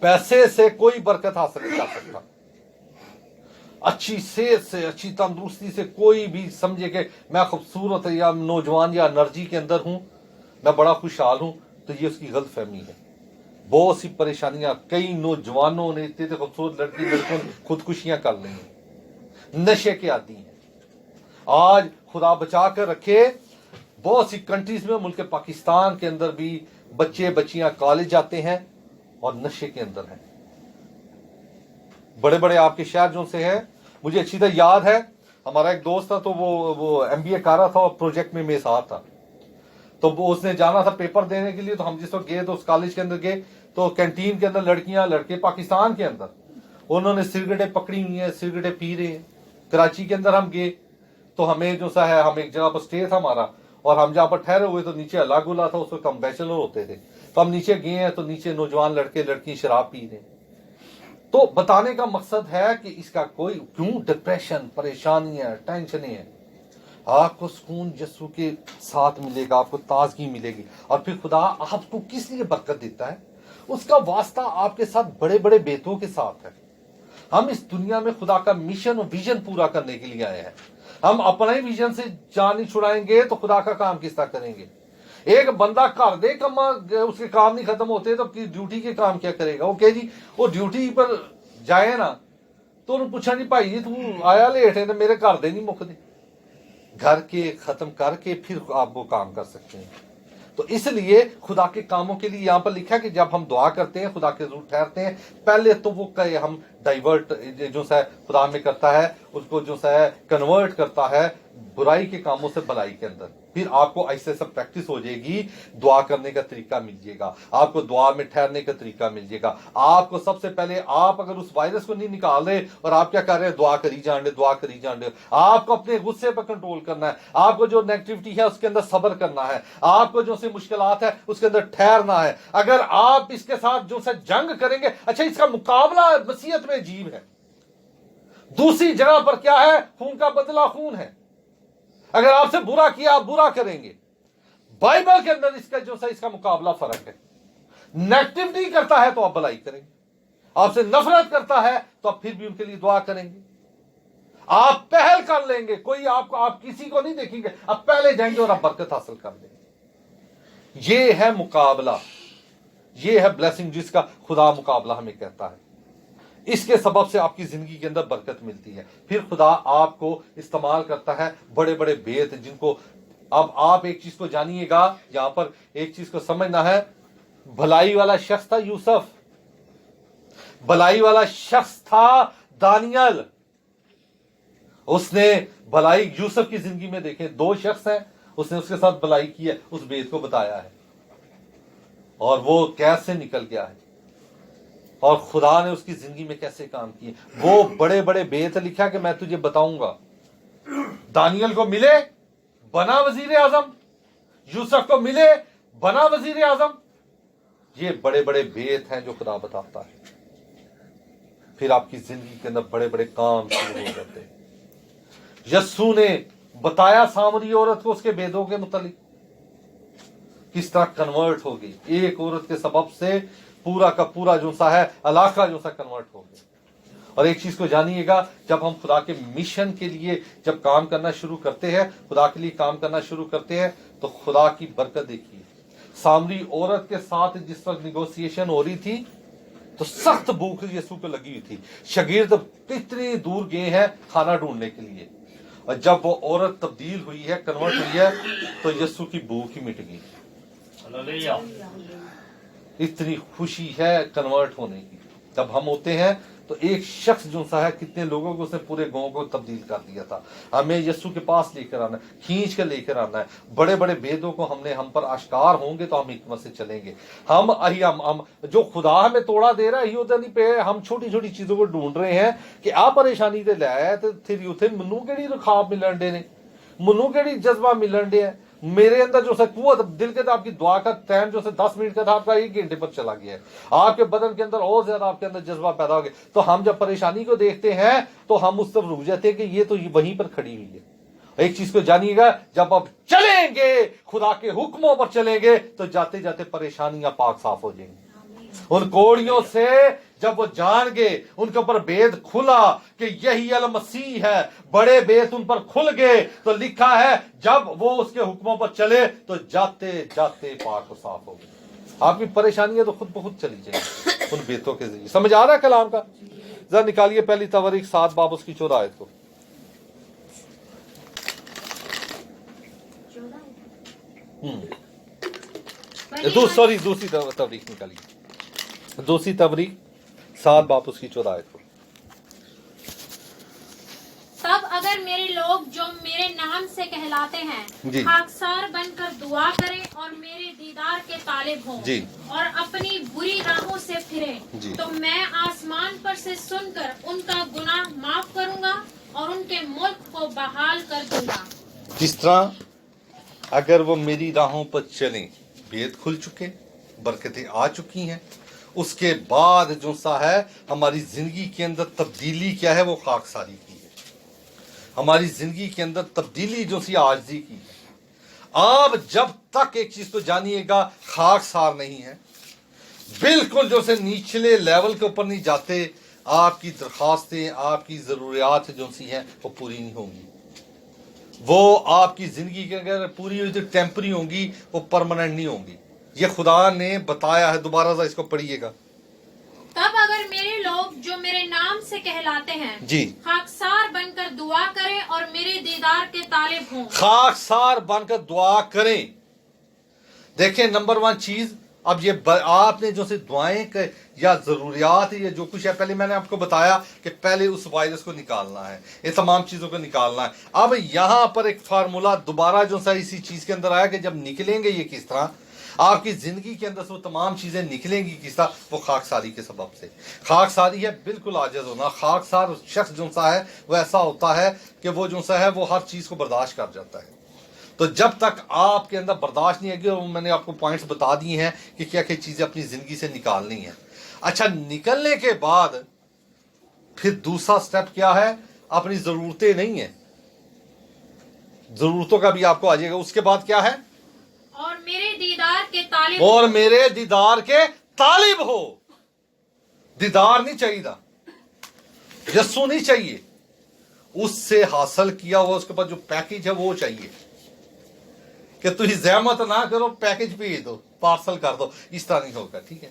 पैसे से कोई बरकत हासिल नहीं कर सकता, अच्छी सेहत से, अच्छी तंदुरुस्ती से कोई भी समझे कि मैं खूबसूरत या नौजवान या एनर्जी के अंदर हूं, मैं बड़ा खुशहाल हूं, तो ये उसकी गलत फहमी है। बहुत सी परेशानियां, कई नौजवानों ने इतने खूबसूरत लड़कों खुदकुशियां कर ली हैं, नशे के आदी हैं। आज खुदा बचा कर रखे, बहुत सी कंट्रीज में, मुल्क पाकिस्तान के अंदर भी बच्चे बच्चियां कॉलेज जाते हैं और नशे के अंदर हैं। बड़े बड़े आपके शहर जो से हैं, मुझे अच्छी तरह याद है, हमारा एक दोस्त था तो वो MBA कर रहा था और प्रोजेक्ट में मेरे साथ था, तो वो उसने जाना था पेपर देने के लिए। तो हम जिस वक्त गए तो उस कॉलेज के अंदर गए तो कैंटीन के अंदर लड़कियां लड़के पाकिस्तान के अंदर उन्होंने सिगरेटें पकड़ी हुई हैं, सिगरेटें पी रहे हैं। कराची के अंदर हम गए तो हमें जो सा है, हम एक जगह पर स्टे था हमारा और हम जहां पर ठहरे हुए तो नीचे अल्लाह गुला था, उस वक्त हम बैचलर होते थे, तो हम नीचे गए हैं तो नीचे नौजवान लड़के लड़की शराब पी रहे हैं। तो बताने का मकसद है कि इसका कोई क्यों डिप्रेशन, परेशानियां, टेंशनें हैं, आपको सुकून यीशु के साथ मिलेगा, आपको ताजगी मिलेगी। और फिर खुदा आपको किस लिए बरकत देता है? اس کا واسطہ آپ کے ساتھ بڑے بڑے بیتوں کے ساتھ ہے. ہم اس دنیا میں خدا کا مشن اور ویژن پورا کرنے کے لیے آئے ہیں. ہم اپنا ہی ویژن سے جان نہیں چھڑائیں گے تو خدا کا کام کس طرح کریں گے؟ ایک بندہ کر دے کما اس کے کام نہیں ختم ہوتے تو ڈیوٹی کے کام کیا کرے گا؟ وہ کہ جی وہ ڈیوٹی پر جائے نا تو انہوں پوچھا نہیں بھائی جی تو آیا لیٹ ہے نا میرے گھر دے نہیں مک دے. گھر کے ختم کر کے پھر آپ وہ کام کر سکتے ہیں. تو اس لیے خدا کے کاموں کے لیے یہاں پر لکھا کہ جب ہم دعا کرتے ہیں خدا کے حضور ٹھہرتے ہیں پہلے تو وہ کہ ہم ڈائیورٹ جو سا خدا میں کرتا ہے اس کو جو سا ہے کنورٹ کرتا ہے برائی کے کاموں سے بھلائی کے اندر. پھر آپ کو ایسے سب پریکٹس ہو جائے گی, دعا کرنے کا طریقہ مل جائے گا, آپ کو دعا میں ٹھہرنے کا طریقہ مل جائے گا. آپ کو سب سے پہلے آپ اگر اس وائرس کو نہیں نکال رہے اور آپ کیا کر رہے ہیں, دعا کری جان رہے, دعا کری جان رہے. آپ کو اپنے غصے پر کنٹرول کرنا ہے, آپ کو جو نیگیٹیوٹی ہے اس کے اندر صبر کرنا ہے, آپ کو جو سے مشکلات ہے اس کے اندر ٹھہرنا ہے. اگر آپ اس کے ساتھ جو سے جنگ کریں گے, اچھا اس کا مقابلہ مسیحیت میں عجیب ہے. دوسری جگہ پر کیا ہے, خون کا بدلہ خون ہے. اگر آپ سے برا کیا آپ برا کریں گے. بائبل کے اندر اس کا جو سا اس کا مقابلہ فرق ہے. نیگیٹیوٹی کرتا ہے تو آپ بھلائی کریں گے, آپ سے نفرت کرتا ہے تو آپ پھر بھی ان کے لیے دعا کریں گے. آپ پہل کر لیں گے, کوئی آپ کسی کو نہیں دیکھیں گے, آپ پہلے جائیں گے اور آپ برکت حاصل کر لیں گے. یہ ہے مقابلہ, یہ ہے بلیسنگ جس کا خدا مقابلہ ہمیں کہتا ہے. اس کے سبب سے آپ کی زندگی کے اندر برکت ملتی ہے. پھر خدا آپ کو استعمال کرتا ہے بڑے بڑے بیت جن کو اب آپ ایک چیز کو جانیے گا, یہاں پر ایک چیز کو سمجھنا ہے. بھلائی والا شخص تھا یوسف, بھلائی والا شخص تھا دانیل. اس نے بھلائی یوسف کی زندگی میں دیکھیں, دو شخص ہیں, اس نے اس کے ساتھ بھلائی کی ہے, اس بیت کو بتایا ہے اور وہ قید سے نکل گیا ہے اور خدا نے اس کی زندگی میں کیسے کام کیے. وہ بڑے بڑے بیت لکھا کہ میں تجھے بتاؤں گا. دانیل کو ملے بنا وزیر اعظم, یوسف کو ملے بنا وزیر اعظم. یہ بڑے بڑے بیت ہیں جو خدا بتاتا ہے. پھر آپ کی زندگی کے اندر بڑے بڑے کام شروع ہو جاتے ہیں. یسوع نے بتایا سامری عورت کو اس کے بیدوں کے متعلق, کس طرح کنورٹ ہو گئی. ایک عورت کے سبب سے پورا کا پورا جو سا ہے علاقہ جو سا کنورٹ ہو گیا. اور ایک چیز کو جانیے گا, جب ہم خدا کے مشن کے لیے جب کام کرنا شروع کرتے ہیں, خدا کے لیے کام کرنا شروع کرتے ہیں, تو خدا کی برکت دیکھیے. سامری عورت کے ساتھ جس وقت نیگوسیشن ہو رہی تھی تو سخت بھوک یسوع کو لگی ہوئی تھی. شاگرد کتنی دور گئے ہیں کھانا ڈھونڈنے کے لیے, اور جب وہ عورت تبدیل ہوئی ہے, کنورٹ ہوئی ہے, تو یسوع کی بھوک ہی مٹ گئی. اتنی خوشی ہے کنورٹ ہونے کی. جب ہم ہوتے ہیں تو ایک شخص جو سا ہے کتنے لوگوں کو اس نے پورے گاؤں کو تبدیل کر دیا تھا. ہمیں یسوع کے پاس لے کر آنا ہے, کھینچ کر لے کر آنا ہے. بڑے بڑے بیدوں کو ہم پر آشکار ہوں گے تو ہم حکمت سے چلیں گے. ہم جو خدا ہمیں توڑا دے رہا ہے ہی ادھر نہیں پہ, ہم چھوٹی چھوٹی چیزوں کو ڈھونڈ رہے ہیں کہ آپ پریشانی تے لے آئے تھے منو کیڑی خواب ملن دے نے, منو کیڑی جذبہ ملن دے ہے. میرے اندر جو قوت دل کے آپ کی دعا کا ٹائم جو 10 منٹ کا تھا, آپ کا 1 گھنٹے پر چلا گیا ہے. آپ کے بدن کے اندر اور زیادہ آپ کے اندر جذبہ پیدا ہو گیا. تو ہم جب پریشانی کو دیکھتے ہیں تو ہم اس طرف رک جاتے ہیں کہ یہ تو وہیں پر کھڑی ہوئی ہے. ایک چیز کو جانیے گا, جب آپ چلیں گے خدا کے حکموں پر چلیں گے تو جاتے جاتے پریشانیاں پاک صاف ہو جائیں گی. ان کوڑیوں سے جب وہ جان گئے, ان کے اوپر بید کھلا کہ یہی المسیح ہے, بڑے بید ان پر کھل گئے, تو لکھا ہے جب وہ اس کے حکموں پر چلے تو جاتے جاتے پاک و صاف ہو گئے. آپ کی پریشانیاں تو خود بخود چلی جائیں ان بیتوں کے ذریعے. سمجھ آ رہا ہے کلام کا؟ ذرا نکالیے پہلی تواریخ 7 باب اس کی 14 آیت کو. دوسری تواریخ نکالیے, دوسری تواریخ 7 باب اس کی 14 آیت کو. تب اگر میرے لوگ جو میرے نام سے کہلاتے ہیں خاکسار بن کر دعا کریں اور میرے دیدار کے طالب ہوں اور اپنی بری راہوں سے پھریں, تو میں آسمان پر سے سن کر ان کا گناہ معاف کروں گا اور ان کے ملک کو بحال کر دوں گا. جس طرح اگر وہ میری راہوں پر چلیں, بید کھل چکے, برکتیں آ چکی ہیں, اس کے بعد جو سا ہے ہماری زندگی کے اندر تبدیلی کیا ہے, وہ خاکساری کی ہے. ہماری زندگی کے اندر تبدیلی جو سی عاجزی کی ہے. آپ جب تک ایک چیز تو جانیے گا خاکسار نہیں ہے, बिल्कुल जो से निचले लेवल के ऊपर नहीं जाते, आपकी दरखास्तें, आपकी ज़रूरियात जो सी हैं वो पूरी नहीं होंगी। वो आपकी ज़िंदगी के अगर पूरी हुई तो टेम्परी होंगी, वो परमानेंट नहीं होंगी। ये खुदा ने बताया है। दोबारा से इसको पढ़िएगा। तब अगर मेरे लोग जो मेरे नाम से कहलाते हैं जी, खाकसार बनकर दुआ करें और मेरे दीदार के तालिब हों। खाकसार बनकर दुआ करें। देखें, नंबर 1 चीज, अब ये आपने जो से दुआएं या जरूरियात ये जो कुछ है, पहले मैंने आपको बताया कि पहले उस वायरस को निकालना है, ये तमाम चीजों को निकालना है। अब यहां पर एक फार्मूला दोबारा जो सा इसी चीज के अंदर आया कि जब निकलेंगे ये किस तरह, आपकी जिंदगी के अंदर से वो तमाम चीजें निकलेंगी किस तरह, वो खाकसारी के सबब से। खाकसारी है बिल्कुल आजिज होना। खाकसार शख्स जो सा है वो ऐसा होता है कि वो जो सा है वो हर चीज को बर्दाश्त कर जाता है। तो जब तक आपके अंदर बर्दाश्त नहीं आएगी, और मैंने आपको पॉइंट्स बता दिए हैं कि क्या क्या चीजें अपनी जिंदगी से निकालनी है। अच्छा, निकलने के बाद फिर दूसरा स्टेप क्या है, अपनी जरूरतें नहीं है, जरूरतों का भी आपको आ जाएगा। उसके बाद क्या है, और मेरे दीदार के तालिब, और मेरे दीदार के तालिब हो। दीदार नहीं चाहिए, यस्सु नहीं चाहिए, उससे हासिल किया हुआ उसके बाद जो पैकेज है वो चाहिए कि तुम जहमत ना करो, पैकेज भेज दो, पार्सल कर दो। इस तरह नहीं होगा, ठीक है।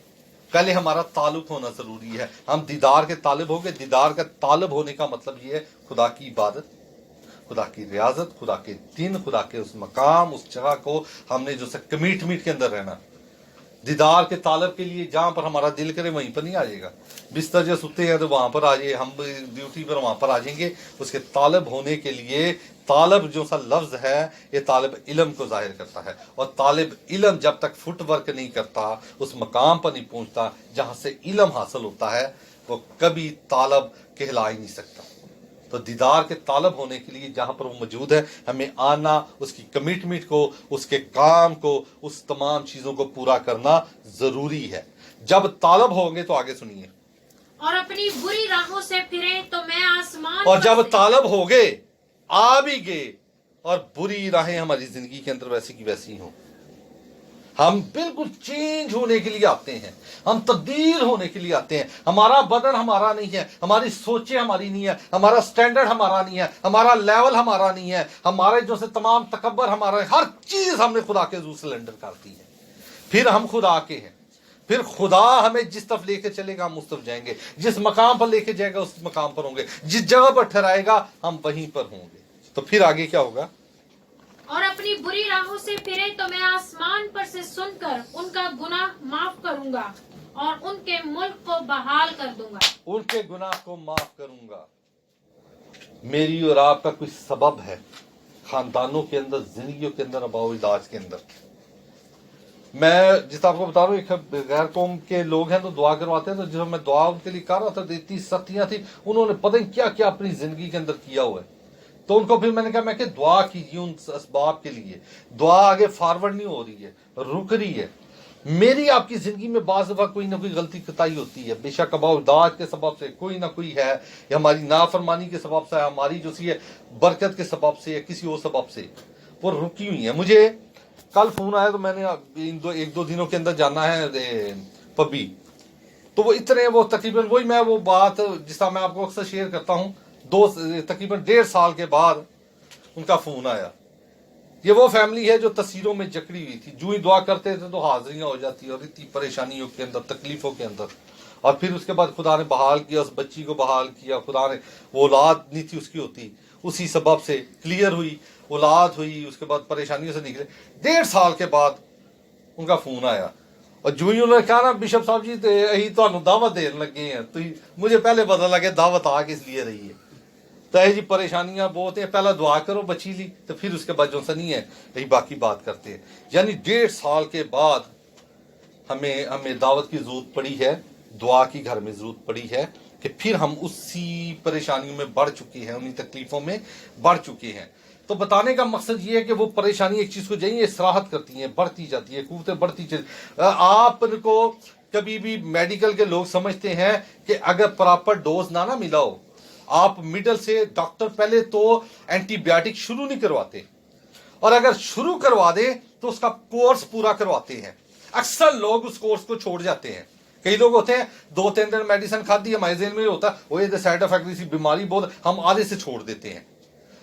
पहले हमारा ताल्लुक होना जरूरी है। हम दीदार के तालिब हो गए। दीदार का तालिब होने का मतलब ये है खुदा की इबादत, खुदा की रियाजत, खुदा के दिन, खुदा के उस मकाम, उस जगह को हमने जो से कमिटमेंट के अंदर रहना। दीदार के तालब के लिए जहां पर हमारा दिल करे वहीं पर नहीं आ जाएगा। बिस्तर जो सुते हैं तो वहां पर आ जाइए, हम ड्यूटी पर वहां पर आ जाएंगे। उसके तालब होने के लिए, तालब जो सा लफ्ज है ये तालब इल्म को जाहिर करता है, और तालिब इल्म जब तक फुट वर्क नहीं करता, उस मकाम पर नहीं पहुंचता जहां से इल्म हासिल होता है, वो कभी तालब कहला ही नहीं सकता। तो दीदार के तालब होने के लिए जहां पर वो मौजूद है, हमें आना, उसकी कमिटमेंट को, उसके काम को, उस तमाम चीजों को पूरा करना जरूरी है। जब तालब होंगे तो आगे सुनिए, और अपनी बुरी राहों से फिरें तो मैं आसमान, और जब तालब हो गए, आ भी गए, और बुरी राहें हमारी जिंदगी के अंदर वैसी की वैसी हों, हम बिल्कुल चेंज होने के लिए आते हैं, हम तब्दील होने के लिए आते हैं। हमारा बदन हमारा नहीं है, हमारी सोचें हमारी नहीं है, हमारा स्टैंडर्ड हमारा नहीं है, हमारा लेवल हमारा नहीं है, हमारे जो से तमाम तकब्बर हमारा, हर चीज हमने खुदा के हज़ूर सरेंडर कर दी है। फिर हम खुदा के हैं। फिर खुदा हमें जिस तरफ लेके चलेगा हम उस तरफ जाएंगे, जिस मकाम पर लेके जाएगा उस मकाम पर होंगे, जिस जगह पर ठहराएगा हम वहीं पर होंगे। तो फिर आगे क्या होगा, और अपनी बुरी राहों से फिरे तो मैं आसमान पर से सुनकर उनका गुनाह माफ करूंगा और उनके मुल्क को बहाल कर दूंगा। उनके गुनाह को माफ करूंगा। मेरी और आपका कोई सबब है खानदानों के अंदर, जिंदगियों के अंदर, अबाउदाज के अंदर। मैं जिस आपको बता रहा हूँ, गैर कौम के लोग हैं तो दुआ करवाते हैं, तो जब मैं दुआ उनके लिए कर रहा था, इतनी सख्तियां थी, उन्होंने पता नहीं क्या क्या अपनी जिंदगी के अंदर किया हुआ है। तो उनको फिर मैंने कहा, मैं कि दुआ कीजिए उन असबाब के लिए। दुआ आगे फॉरवर्ड नहीं हो रही है, रुक रही है। मेरी आपकी जिंदगी में बाज़ दफा कोई ना कोई गलती कताई होती है, बेशक अबाउदाज के सबब से कोई ना कोई है, या हमारी नाफरमानी के सबब से, हमारी जो सी है बरकत के सबब से, या किसी और सबब से वो रुकी हुई है। मुझे कल फोन आया, तो मैंने एक दो दिनों के अंदर जाना है पबी, तो वो इतने, वो तकरीबन वही मैं वो बात जिसका मैं आपको अक्सर शेयर करता हूँ, तकरीबन 1.5 साल के बाद उनका फोन आया। ये वो फैमिली है जो तस्वीरों में जकड़ी हुई थी, जो ही दुआ करते थे तो हाजिरियां हो जाती, और इतनी परेशानियों के अंदर, तकलीफों के अंदर। और फिर उसके बाद खुदा ने बहाल किया, उस बच्ची को बहाल किया। खुदा ने, वो औलाद नहीं थी उसकी होती, उसी सबब से क्लियर हुई, औलाद हुई, उसके बाद परेशानियों से निकले। 1.5 साल के बाद उनका फोन आया, और जो ही उन्होंने कहा ना, बिशप साहब जी यही तो दावत देने लगे हैं। तो मुझे पहले पता लगे दावत आ किस लिए रही है। तो जी परेशानियां बहुत है, पहला दुआ करो बची ली, तो फिर उसके बाद जो सा नहीं है यही बाकी बात करते हैं। यानी 1.5 साल के बाद हमें दावत की जरूरत पड़ी है, दुआ की घर में जरूरत पड़ी है, कि फिर हम उसी परेशानियों में बढ़ चुके हैं, उन्हीं तकलीफों में बढ़ चुके हैं। तो बताने का मकसद ये है कि वो परेशानी एक चीज को जाइए इसराहत करती है, बढ़ती जाती है, कुव्वतें बढ़ती चलती। आपको कभी भी मेडिकल के लोग समझते हैं कि अगर प्रॉपर डोज ना मिला हो, आप मिडल से, डॉक्टर पहले तो एंटीबायोटिक शुरू नहीं करवाते, और अगर शुरू करवा दे तो उसका कोर्स पूरा करवाते हैं। अक्सर लोग उस कोर्स को छोड़ जाते हैं। कई लोग होते हैं 2-3 दिन मेडिसिन खाती है, हमारे ज़हन में होता है वो ये साइड इफेक्ट इसी बीमारी बहुत, हम आधे से छोड़ देते हैं।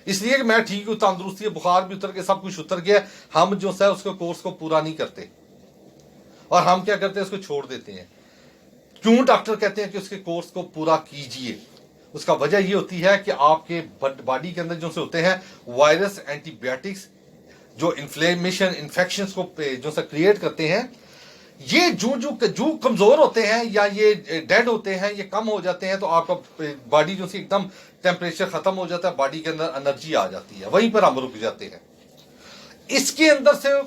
इसलिए कि मैं ठीक हूँ, तंदुरुस्ती है, बुखार भी उतर के सब कुछ उतर गया, हम जो है उसके कोर्स को पूरा नहीं करते और हम क्या करते हैं, उसको छोड़ देते हैं। क्यों डॉक्टर कहते हैं कि उसके कोर्स को पूरा कीजिए? उसका वजह ये होती है कि आपके बॉडी के अंदर जो से होते हैं वायरस, एंटीबायोटिक्स जो इन्फ्लेमेशन, इन्फेक्शंस को जो से क्रिएट करते हैं, ये जो कमजोर होते हैं या ये डेड होते हैं, ये कम हो जाते हैं, तो आपका बॉडी जो सी एकदम टेम्परेचर खत्म हो जाता है, बॉडी के अंदर एनर्जी आ जाती है, वहीं पर हम रुक जाते हैं। इसके अंदर से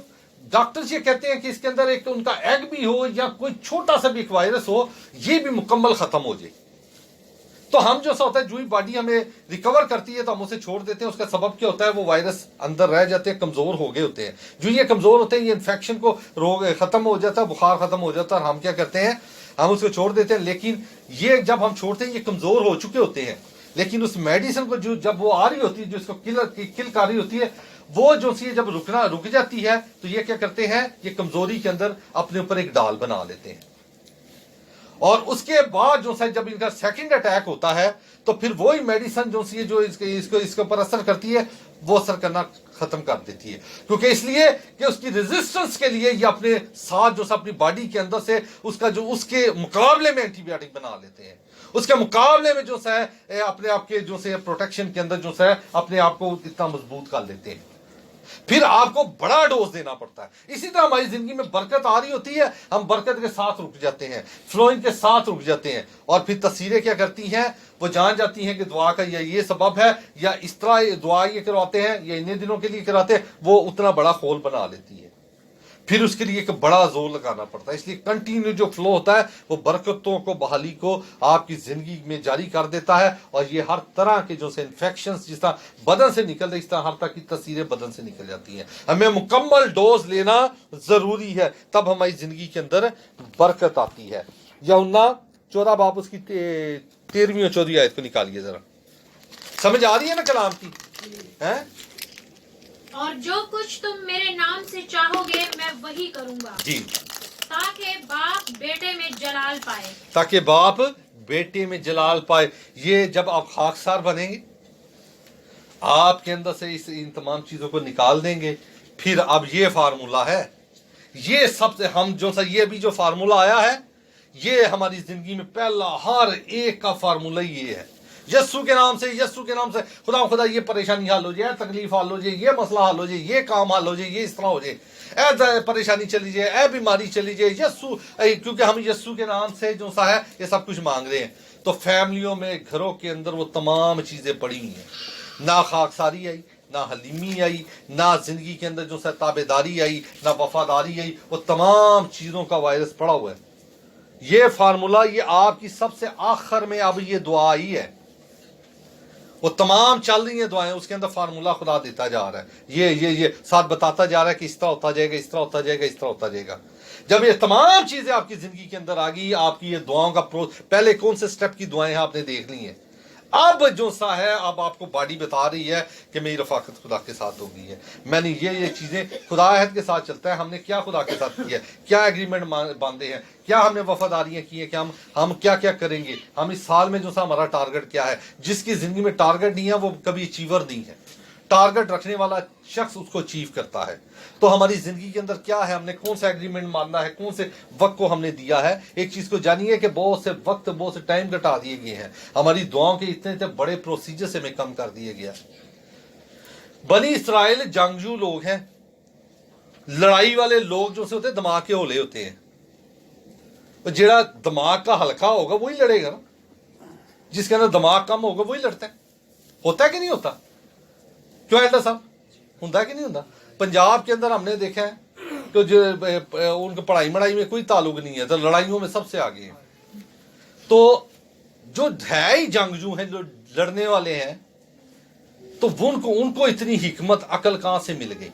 डॉक्टर्स ये कहते हैं कि इसके अंदर एक उनका एग भी हो या कोई छोटा सा भी एक वायरस हो, ये भी मुकम्मल खत्म हो जाए। तो हम जो सा होता है, जो ही बॉडी हमें रिकवर करती है तो हम उसे छोड़ देते हैं। उसका सबब क्या होता है, वो वायरस अंदर रह जाते हैं, कमजोर हो गए होते हैं। जो ये कमजोर होते हैं, ये इन्फेक्शन को रोग खत्म हो जाता है, बुखार खत्म हो जाता है, और हम क्या करते हैं, हम उसको छोड़ देते हैं। लेकिन ये जब हम छोड़ते हैं, ये कमजोर हो चुके होते हैं, लेकिन उस मेडिसिन को जो जब वो आ रही होती है, जो इसको किल कर रही होती है, वो जो सी जब रुक जाती है, तो ये क्या करते हैं, ये कमजोरी के अंदर अपने ऊपर एक डाल बना लेते हैं। और उसके बाद जो है जब इनका सेकंड अटैक होता है, तो फिर वही मेडिसिन जो सी जो इसके ऊपर असर करती है, वो असर करना खत्म कर देती है। क्योंकि इसलिए कि उसकी रेजिस्टेंस के लिए ये अपने साथ जो अपनी बॉडी के अंदर से उसका जो उसके मुकाबले में एंटीबायोटिक बना लेते हैं, उसके मुकाबले में जो है अपने आप के जो से प्रोटेक्शन के अंदर जो है अपने आप को इतना मजबूत कर लेते हैं। फिर आपको बड़ा डोज देना पड़ता है। इसी तरह हमारी जिंदगी में बरकत आ रही होती है, हम बरकत के साथ रुक जाते हैं, फ्लोइंग के साथ रुक जाते हैं, और फिर तस्वीरें क्या करती हैं, वो जान जाती हैं कि दुआ का ये सबब है, या इस तरह दुआ ये करवाते हैं, या इतने दिनों के लिए कराते हैं, वो उतना बड़ा खोल बना लेती है। फिर उसके लिए एक बड़ा जोर लगाना पड़ता है। इसलिए कंटिन्यू जो फ्लो होता है, वो बरकतों को, बहाली को आपकी जिंदगी में जारी कर देता है। और ये हर तरह के जो से इन्फेक्शंस जिस तरह बदन से निकल रही, इस तरह हर तरह की तस्वीरें बदन से निकल जाती हैं। हमें मुकम्मल डोज लेना जरूरी है, तब हमारी जिंदगी के अंदर बरकत आती है। यूहन्ना 14 बाब उसकी 13वीं और 14वीं आयत को निकालिए जरा। समझ आ रही है ना कलाम की? है और जो कुछ तुम मेरे नाम से चाहोगे मैं वही करूंगा जी, ताकि बाप बेटे में जलाल पाए। ताकि बाप बेटे में जलाल पाए। ये जब आप खाकसार बनेंगे, आपके अंदर से इन तमाम चीजों को निकाल देंगे, फिर अब ये फार्मूला है, ये सबसे हम जो सा ये भी जो फार्मूला आया है, ये हमारी जिंदगी में पहला हर एक का फार्मूला ये है। यस्सु के नाम से खुदा ये परेशानी हल हो जाए, तकलीफ हल हो जाए, ये मसला हल हो जाए, ये काम हल हो जाए, ये इस तरह हो जाए, ऐ परेशानी चली जाए, ऐ बीमारी चली जाए, यस्सु, क्योंकि हम यस्सु के नाम से जो सा है ये सब कुछ मांग रहे हैं। तो फैमिलियों में, घरों के अंदर वो तमाम चीजें पड़ी हुई हैं, ना खाकसारी आई, ना हलीमी आई, ना जिंदगी के अंदर जो सा ताबेदारी आई, ना वफादारी आई, वो तमाम चीजों का वायरस पड़ा हुआ है। ये फार्मूला, ये आपकी सबसे आखिर में अब ये दुआ आई है, वो तमाम चल रही हैं दुआएं, उसके अंदर फार्मूला खुदा देता जा रहा है, ये साथ बताता जा रहा है कि इस तरह होता जाएगा, इस तरह होता जाएगा, इस तरह होता जाएगा। जब ये तमाम चीजें आपकी जिंदगी के अंदर आ गई, आपकी ये दुआओं का पहले कौन से स्टेप की दुआएं हैं आपने देख ली हैं, अब जो सा है, अब आपको बॉडी बता रही है कि मेरी रफाकत खुदा के साथ हो गई है, मैंने ये चीजें खुदा अहद के साथ चलता है, हमने क्या खुदा के साथ किया, क्या एग्रीमेंट बांधे हैं, क्या हमने वफादारियां की हैं, क्या हम क्या क्या करेंगे, हम इस साल में जो सा हमारा टारगेट क्या है। जिसकी जिंदगी में टारगेट नहीं है वो कभी अचीवर नहीं है, टारगेट रखने वाला शख्स उसको अचीव करता है। तो हमारी जिंदगी के अंदर क्या है, हमने कौन सा एग्रीमेंट मानना है, कौन से वक्त को हमने दिया है। एक चीज को जानिए कि बहुत से वक्त, बहुत से टाइम घटा दिए गए हैं, हमारी दुआओं के इतने बड़े प्रोसीजर से हमें कम कर दिए गया। बनी इस्राइल जंगजू लोग हैं, लड़ाई वाले लोग जो से होते हैं, दिमाग के होले होते हैं। जेड़ा दिमाग का हल्का होगा वही लड़ेगा ना, जिसके अंदर दिमाग कम होगा वही लड़ता है। होता है कि नहीं होता? क्यों एल्डर साहब, होता है कि नहीं होता? पंजाब के अंदर हमने देखा है कि जो उनके पढ़ाई मढ़ाई में कोई ताल्लुक नहीं है, तो लड़ाइयों में सबसे आगे हैं। तो जो है ही जंगजू हैं, जो लड़ने वाले हैं, तो उनको इतनी हिकमत अकल कहां से मिल गई?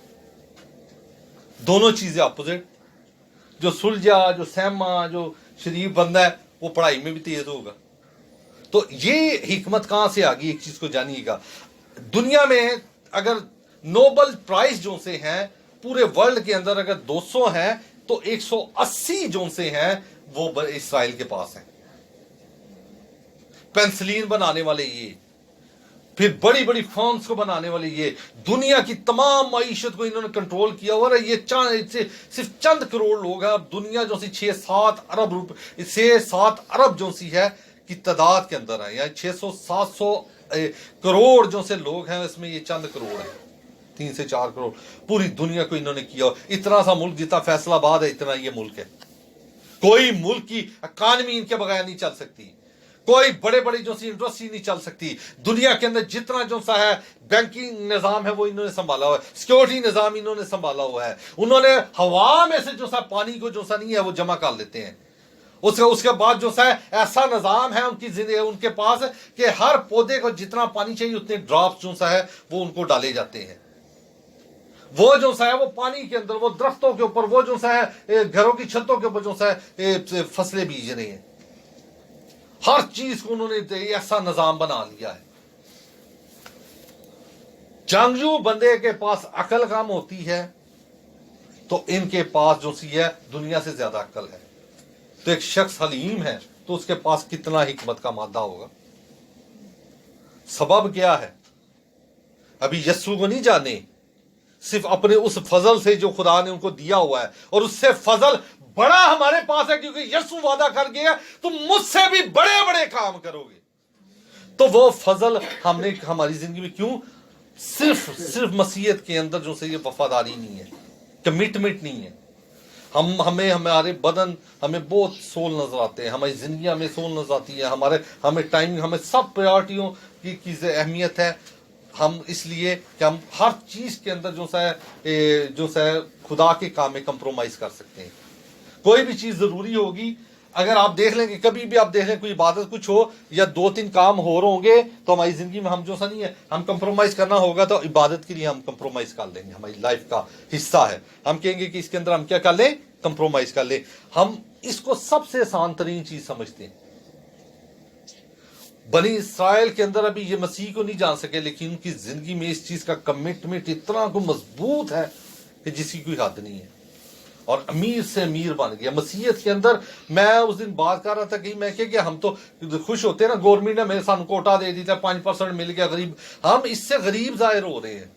दोनों चीजें अपोजिट। जो सुलझा, जो सहमा, जो शरीफ बंदा है, वो पढ़ाई में भी तेज होगा। तो ये हिकमत कहां से आ गई? एक चीज को जानिएगा, दुनिया में अगर नोबल प्राइज जो से हैं पूरे वर्ल्ड के अंदर, अगर 200 हैं, تو 180 جو سے ہیں وہ اسرائیل کے پاس ہیں. پینسلین بنانے والے یہ, پھر بڑی بڑی فرمز کو بنانے والے یہ, دنیا کی تمام معیشت کو انہوں نے کنٹرول کیا ہوا ہے. یہ صرف چند کروڑ لوگ ہیں. اب دنیا جو سی 6-7 ارب روپے 6-7 ارب جو سی ہے کی تعداد کے اندر ہے, یعنی 600-700 کروڑ جو سے لوگ ہیں, اس میں یہ چند کروڑ ہیں, 3 سے 4 کروڑ. پوری دنیا کو انہوں نے کیا. اتنا سا ملک جتنا فیصل آباد ہے اتنا یہ ملک ہے. کوئی ملک کی اکانومی ان کے بغیر نہیں چل سکتی. کوئی بڑے بڑے جو سی انڈسٹری نہیں چل سکتی. دنیا کے اندر جتنا جو سا ہے بینکنگ نظام ہے وہ انہوں نے سنبھالا ہوا ہے, سیکورٹی نظام انہوں نے سنبھالا ہوا ہے. انہوں نے ہوا میں سے جو سا پانی کو جو سا نہیں ہے وہ جمع کر لیتے ہیں. اس کے بعد جو سا ہے ایسا نظام ہے ان کی زندگی ان کے پاس کہ ہر پودے کو جتنا پانی چاہیے اتنے ڈراپس جو سا ہے وہ ان کو ڈالے جاتے ہیں. وہ جو سا ہے وہ پانی کے اندر, وہ درختوں کے اوپر, وہ جو سا ہے گھروں کی چھتوں کے اوپر جو سا ہے فصلیں بیج رہے ہیں. ہر چیز کو انہوں نے ایسا نظام بنا لیا ہے. جنگجو بندے کے پاس عقل کم ہوتی ہے تو ان کے پاس جو سی ہے دنیا سے زیادہ عقل ہے. تو ایک شخص حلیم ہے تو اس کے پاس کتنا حکمت کا مادہ ہوگا. سبب کیا ہے؟ ابھی یسوع کو نہیں جانے, صرف اپنے اس فضل سے جو خدا نے ان کو دیا ہوا ہے, اور اس سے فضل بڑا ہمارے پاس ہے کیونکہ یسوع وعدہ کر گیا تم مجھ سے بھی بڑے بڑے کام کرو گے. تو وہ فضل ہم نے ہماری زندگی میں کیوں صرف مسیحیت کے اندر جو سے یہ وفاداری نہیں ہے, کمٹمنٹ نہیں ہے. ہمیں ہمارے بدن ہمیں بہت سول نظر آتے ہیں, ہماری زندگی ہمیں سول نظر آتی ہے, ہمیں ٹائم, ہمیں سب پریورٹیوں کی اہمیت ہے. ہم اس لیے کہ ہم ہر چیز کے اندر جو سا ہے خدا کے کام میں کمپرومائز کر سکتے ہیں. کوئی بھی چیز ضروری ہوگی, اگر آپ دیکھ لیں کہ کبھی بھی آپ دیکھ لیں کوئی عبادت کچھ ہو یا 2-3 کام ہوں گے تو ہماری زندگی میں ہم جو سا نہیں ہے ہم کمپرومائز کرنا ہوگا تو عبادت کے لیے ہم کمپرومائز کر لیں گے. ہماری لائف کا حصہ ہے. ہم کہیں گے کہ اس کے اندر ہم کیا کر لیں, کمپرومائز کر لیں. ہم اس کو سب سے آسان ترین چیز سمجھتے ہیں. بنی اسرائیل کے اندر ابھی یہ مسیح کو نہیں جان سکے, لیکن ان کی زندگی میں اس چیز کا کمٹمنٹ اتنا کو مضبوط ہے کہ جس کی کوئی حد نہیں ہے, اور امیر سے امیر بن گیا مسیحیت کے اندر. میں اس دن بات کر رہا تھا کہ میں کہ ہم تو خوش ہوتے ہیں نا, گورنمنٹ نے میرے ساتھ کوٹا دے دی تھا, 5% مل گیا غریب. ہم اس سے غریب ظاہر ہو رہے ہیں,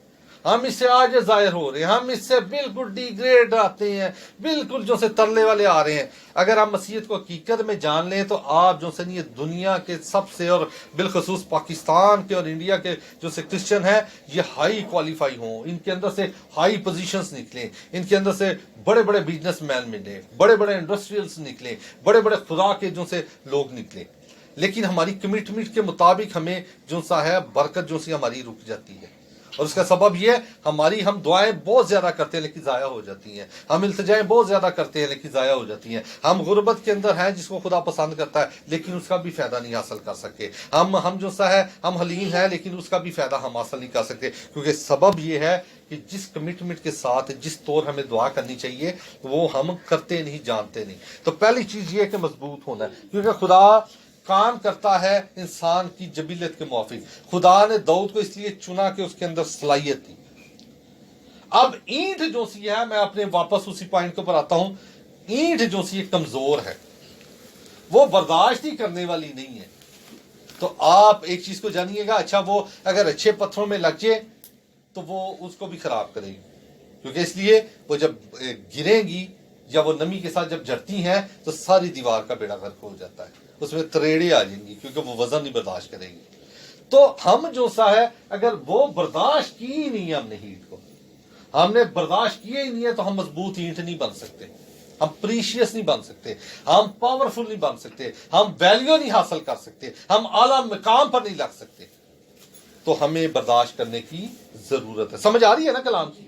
ہم اس سے آج ظاہر ہو رہے ہیں, ہم اس سے بالکل ڈی گریڈ آتے ہیں, بالکل جو سے ترلے والے آ رہے ہیں. اگر آپ مسیحیت کو حقیقت میں جان لیں تو آپ جو سے دنیا کے سب سے, اور بالخصوص پاکستان کے اور انڈیا کے جو سے کرسچن ہیں, یہ ہائی کوالیفائی ہوں, ان کے اندر سے ہائی پوزیشنز نکلیں, ان کے اندر سے بڑے بڑے بزنس مین ملیں, بڑے بڑے انڈسٹریلز نکلیں, بڑے بڑے خدا کے جو سے لوگ نکلیں. لیکن ہماری کمٹمنٹ کے مطابق ہمیں جو سا ہے برکت جو سی ہماری رک جاتی ہے. اور اس کا سبب یہ ہم دعائیں بہت زیادہ کرتے ہیں لیکن ضائع ہو جاتی ہیں. ہم التجائیں بہت زیادہ کرتے ہیں لیکن ضائع ہو جاتی ہیں. ہم غربت کے اندر ہیں جس کو خدا پسند کرتا ہے لیکن اس کا بھی فائدہ نہیں حاصل کر سکتے. ہم جو سا ہے ہم حلیم ہیں لیکن اس کا بھی فائدہ ہم حاصل نہیں کر سکتے, کیونکہ سبب یہ ہے کہ جس کمٹمنٹ کے ساتھ جس طور ہمیں دعا کرنی چاہیے وہ ہم کرتے نہیں, جانتے نہیں. تو پہلی چیز یہ ہے کہ مضبوط ہونا ہے, کیونکہ خدا کام کرتا ہے انسان کی جبیلت کے موافق. خدا نے داؤد کو اس لیے چنا کہ اس کے اندر صلاحیت تھی. اب اینٹ جو سی ہے, میں اپنے واپس اسی پوائنٹ کے اوپر آتا ہوں, اینٹ جو سی کمزور ہے, وہ برداشت ہی کرنے والی نہیں ہے. تو آپ ایک چیز کو جانیے گا, اچھا وہ اگر اچھے پتھروں میں لگ جائے تو وہ اس کو بھی خراب کرے گی, کیونکہ اس لیے وہ جب گریں گی یا وہ نمی کے ساتھ جب جڑتی ہیں تو ساری دیوار کا بیڑا غرق ہو جاتا ہے, اس میں تریڑے آ جائیں گی کیونکہ وہ وزن نہیں برداشت کرے گی. تو ہم جو سا ہے اگر وہ برداشت کی ہی نہیں ہے, ہم نے ہیٹ کو, ہم نے برداشت کیا ہی نہیں ہے, تو ہم مضبوط اینٹ نہیں بن سکتے, ہم پریشیس نہیں بن سکتے, ہم پاورفل نہیں بن سکتے, ہم ویلیو نہیں حاصل کر سکتے, ہم اعلیٰ مقام پر نہیں لگ سکتے. تو ہمیں برداشت کرنے کی ضرورت ہے. سمجھ آ رہی ہے نا کلام کی؟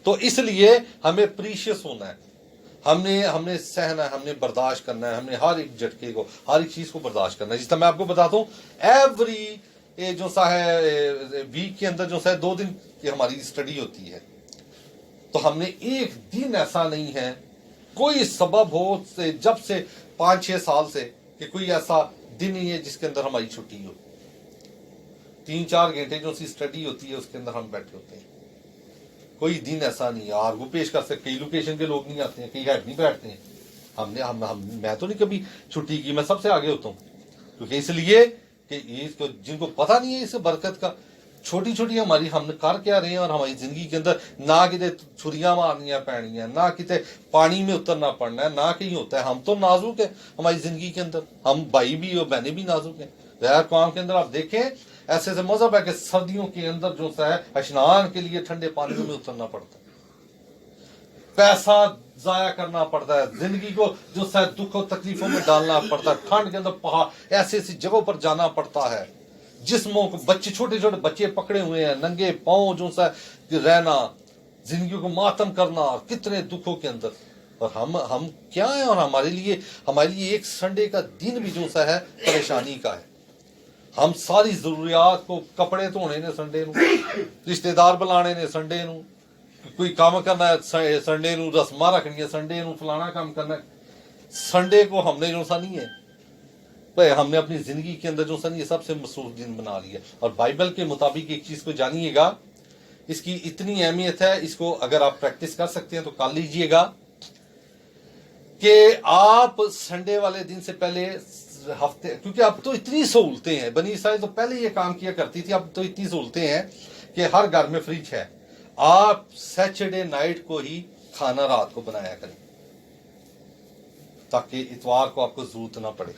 تو اس لیے ہمیں پریشیس ہونا ہے, ہم نے سہنا ہے, ہم نے برداشت کرنا ہے, ہم نے ہر ایک جھٹکے کو, ہر ایک چیز کو برداشت کرنا ہے. جس طرح میں آپ کو بتاتا ہوں, ایوری جو سا ہے ویک کے اندر جو سا ہے 2 دن کی ہماری اسٹڈی ہوتی ہے, تو ہم نے ایک دن ایسا نہیں ہے, کوئی سبب ہو جب سے 5-6 سال سے, کہ کوئی ایسا دن نہیں ہے جس کے اندر ہماری چھٹی ہو. 3-4 گھنٹے جو سی اسٹڈی ہوتی ہے اس کے اندر ہم بیٹھے ہوتے ہیں. کوئی دن ایسا نہیں ہے آرگو پیش کر سکتے. کئی لوکیشن کے لوگ نہیں آتے ہیں, کئی ہیڈ نہیں بیٹھتے ہیں. میں تو نہیں کبھی چھٹی کی, میں سب سے آگے ہوتا ہوں, کیونکہ اس لیے کہ جن کو پتہ نہیں ہے اس برکت کا, چھوٹی چھوٹی ہماری ہم نے کر کیا رہے ہیں, اور ہماری زندگی کے اندر نہ کتے چھریاں مارنیاں پڑنی ہیں, نہ کتے پانی میں اترنا پڑنا ہے, نہ کہیں ہوتا ہے. ہم تو نازک ہیں ہماری زندگی کے اندر, ہم بھائی بھی اور بہنیں بھی نازک ہیں. غیر قوم کے اندر آپ دیکھیں ایسے ایسے مذہب ہے کہ سردیوں کے اندر جو ہے اشنان کے لیے ٹھنڈے پانیوں میں اترنا پڑتا ہے, پیسہ ضائع کرنا پڑتا ہے, زندگی کو جو ہے دکھ و تکلیفوں میں ڈالنا پڑتا ہے, ٹھنڈ کے اندر پہاڑ ایسی ایسی جگہوں پر جانا پڑتا ہے, جسموں کو بچے چھوٹے چھوٹے بچے پکڑے ہوئے ہیں, ننگے پاؤں جو ہے رہنا, زندگی کو ماتم کرنا کتنے دکھوں کے اندر. اور ہم کیا ہیں, اور ہمارے لیے ایک سنڈے کا دن بھی جو ہے پریشانی کا ہے. ہم ساری ضروریات کو کپڑے دھونے نے سنڈے نو, رشتہ دار بلانے نے سنڈے نو, کوئی کام کرنا ہے سنڈے نو, رسماں رکھنی ہے سنڈے نو, فلانا کام کرنا ہے سنڈے کو. ہم نے جو سا نہیں ہے بھائی, ہم نے اپنی زندگی کے اندر جو سا یہ سب سے مصروف دن بنا لیا. اور بائبل کے مطابق ایک چیز کو جانیے گا, اس کی اتنی اہمیت ہے, اس کو اگر آپ پریکٹس کر سکتے ہیں تو کر لیجئے گا کہ آپ سنڈے والے دن سے پہلے ہفتے, کیونکہ اب تو اتنی سہولتیں ہیں, بنی اسرائیل تو پہلے یہ کام کیا کرتی تھی, اب تو اتنی سہولتیں ہیں کہ ہر گھر میں فریج ہے. آپ سیچرڈے نائٹ کو ہی کھانا رات کو بنایا کریں تاکہ اتوار کو آپ کو ضرورت نہ پڑے.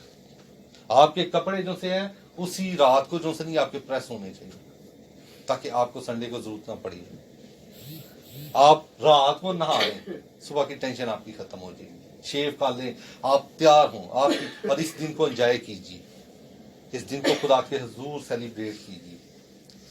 آپ کے کپڑے جو سے ہیں اسی رات کو جو سے نہیں آپ کے پریس ہونے چاہیے تاکہ آپ کو سنڈے کو ضرورت نہ پڑے. آپ رات کو نہا لیں, صبح کی ٹینشن آپ کی ختم ہو جائے گی, شیو کر لیں, آپ تیار ہوں آپ کی, اور اس دن کو انجوائے کیجیے, اس دن کو خدا کے حضور سیلیبریٹ کیجیے,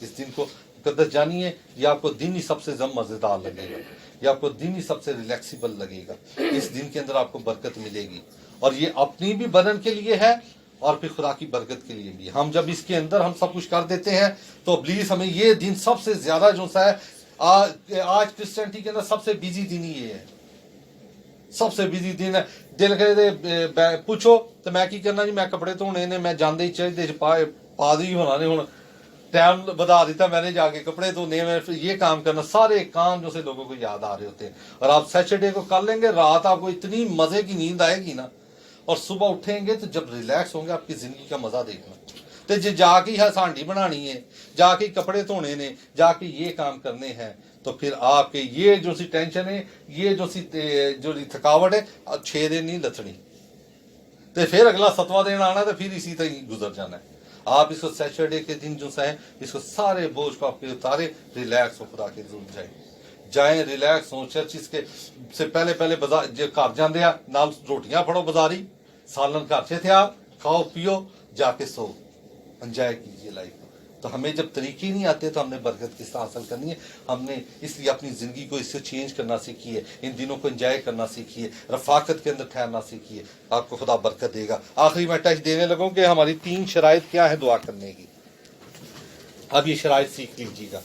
اس دن کو مقدس جانیے. یہ آپ کو دن ہی سب سے مزیدار لگے گا, یہ آپ کو دن ہی سب سے ریلیکسیبل لگے گا. اس دن کے اندر آپ کو برکت ملے گی, اور یہ اپنی بھی بدن کے لیے ہے اور پھر خدا کی برکت کے لیے بھی. ہم جب اس کے اندر ہم سب کچھ کر دیتے ہیں تو ابلیس ہمیں یہ دن سب سے زیادہ جو سا ہے, آج کرسچینٹی کے اندر سب سے بزی دن ہی یہ ہے, سب سے بزی دن ہے. دل کرے پوچھو تو میں کی کرنا جی, میں کپڑے دھونے نے, میں جاندے ہی چاہیے پا دی ہونا نے, ہوں ٹائم بتا دیتا میں نے جا کے کپڑے دھونے, میں یہ کام کرنا, سارے کام جو سے لوگوں کو یاد آ رہے ہوتے ہیں. اور آپ سیچرڈے کو کر لیں گے, رات آپ کو اتنی مزے کی نیند آئے گی نا, اور صبح اٹھیں گے تو جب ریلیکس ہوں گے آپ کی زندگی کا مزہ دیکھنا. تو جا کے ہانڈی بنانی ہے, جا کے کپڑے دھونے نے, جا کے یہ کام کرنے ہیں, تو پھر آپ کے یہ جو سی ٹینشن ہے, یہ جو تھکاوٹ ہے 6 دن نہیں لتھڑی, تو پھر اگلا 7واں دن آنا, تو پھر اسی طرح گزر جانا ہے. آپ اس کو سیچرڈے کے دن جو ہے اس کو سارے بوجھ کو آپ کے اتارے, ریلیکس ہو, خدا کے ضرور جائیں ریلیکس ہوں. چرچ کے سے پہلے بازار گھر جاندے آ, نال روٹیاں پھڑو بازاری, سالن گھر سے تھے, آپ کھاؤ پیو, جا کے سو, انجوائے کیجیے لائف. تو ہمیں جب طریقے نہیں آتے تو ہم نے برکت کس طرح حاصل کرنی ہے. ہم نے اس لیے اپنی زندگی کو اس سے چینج کرنا سیکھی ہے, ان دنوں کو انجوائے کرنا سیکھی ہے, رفاقت کے اندر ٹھہرنا سیکھی ہے. آپ کو خدا برکت دے گا. آخری میں ٹچ دینے لگوں کہ ہماری 3 شرائط کیا ہے دعا کرنے کی. اب یہ شرائط سیکھ لیجیے گا.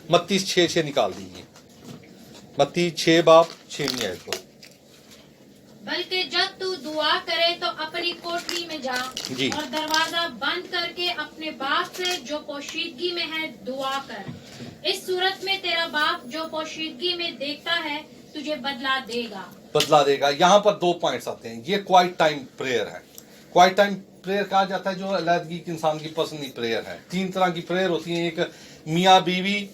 متی 6:6 نکال دیجیے, متی 6:6 آیت کو. بلکہ جب تو دعا کرے تو اپنی کوٹری میں جا اور دروازہ بند کر کے اپنے باپ سے جو پوشیدگی میں ہے دعا کر. اس صورت میں تیرا باپ جو پوشیدگی میں دیکھتا ہے تجھے بدلا دے گا. یہاں پر 2 پوائنٹس آتے ہیں. یہ کوائٹ ٹائم پریئر ہے. کوائٹ ٹائم پریئر کہا جاتا ہے جو علیحدگی کے انسان کی پسندی پریئر ہے. 3 طرح کی پریئر ہوتی ہیں. ایک میاں بیوی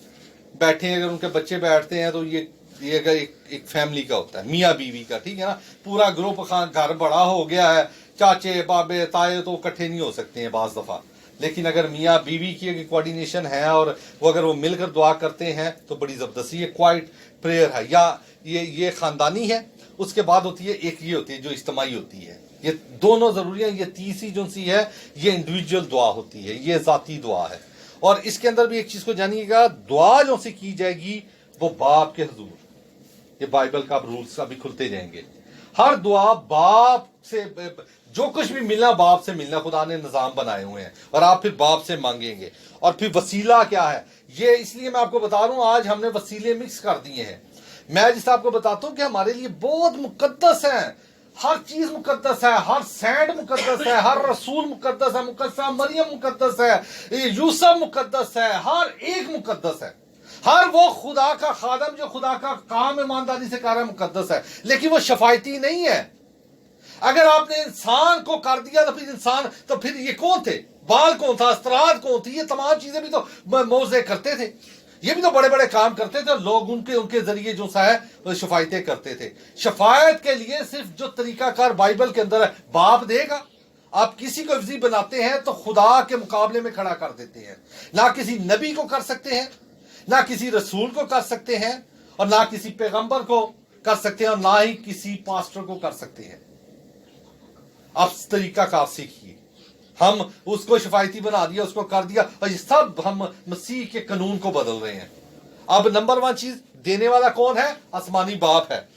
بیٹھے, اگر ان کے بچے بیٹھتے ہیں تو یہ اگر ایک فیملی کا ہوتا ہے, میاں بیوی کا, ٹھیک ہے نا. پورا گروپ گھر بڑا ہو گیا ہے, چاچے بابے تائے تو اکٹھے نہیں ہو سکتے ہیں بعض دفعہ, لیکن اگر میاں بیوی کی کوارڈینیشن ہے اور اگر وہ مل کر دعا کرتے ہیں تو بڑی زبردستی. یہ کوائٹ پریئر ہے, یا یہ خاندانی ہے. اس کے بعد ہوتی ہے ایک یہ ہوتی ہے جو اجتماعی ہوتی ہے. یہ دونوں ضروری ہیں. یہ تیسری جو سی ہے یہ انڈیویجول دعا ہوتی ہے, یہ ذاتی دعا ہے. اور اس کے اندر بھی ایک چیز کو جانیے گا, دعا جو سی کی جائے گی وہ باپ کے حضور. یہ بائبل کا رولز ابھی کھلتے جائیں گے. ہر دعا باپ سے, جو کچھ بھی ملنا باپ سے ملنا. خدا نے نظام بنائے ہوئے ہیں اور آپ پھر باپ سے مانگیں گے. اور پھر وسیلہ کیا ہے, یہ اس لیے میں آپ کو بتا رہا ہوں, آج ہم نے وسیلے مکس کر دیے ہیں. میں جس آپ کو بتاتا ہوں کہ ہمارے لیے بہت مقدس ہیں, ہر چیز مقدس ہے, ہر سینڈ مقدس ہے, ہر رسول مقدس ہے, مقدسہ مریم مقدس ہے, یوسف مقدس ہے, ہر ایک مقدس ہے. हर वो खुदा का खादम जो खुदा का काम ईमानदारी से कर रहा है मुकद्दस है, लेकिन वो शफायती नहीं है। अगर आपने इंसान को कर दिया तो फिर ये कौन थे? बाल कौन था? अस्त्राद कौन थी? ये तमाम चीजें भी तो मौजे करते थे, ये भी तो बड़े बड़े काम करते थे, और लोग उनके जरिए जो सा है वो शफायतें करते थे। शफायत के लिए सिर्फ जो तरीकाकार बाइबल के अंदर है, बाप देगा। आप किसी को वजी बनाते हैं तो खुदा के मुकाबले में खड़ा कर देते हैं। ना किसी नबी को कर सकते हैं, ना किसी रसूल को कर सकते हैं, और ना किसी पैगंबर को कर सकते हैं, और ना ही किसी पास्टर को कर सकते हैं। आप इस तरीका कार सीखिए। हम उसको शफायती बना दिया, उसको कर दिया, और ये सब हम मसीह के कानून को बदल रहे हैं। अब नंबर 1 चीज देने वाला कौन है? आसमानी बाप है।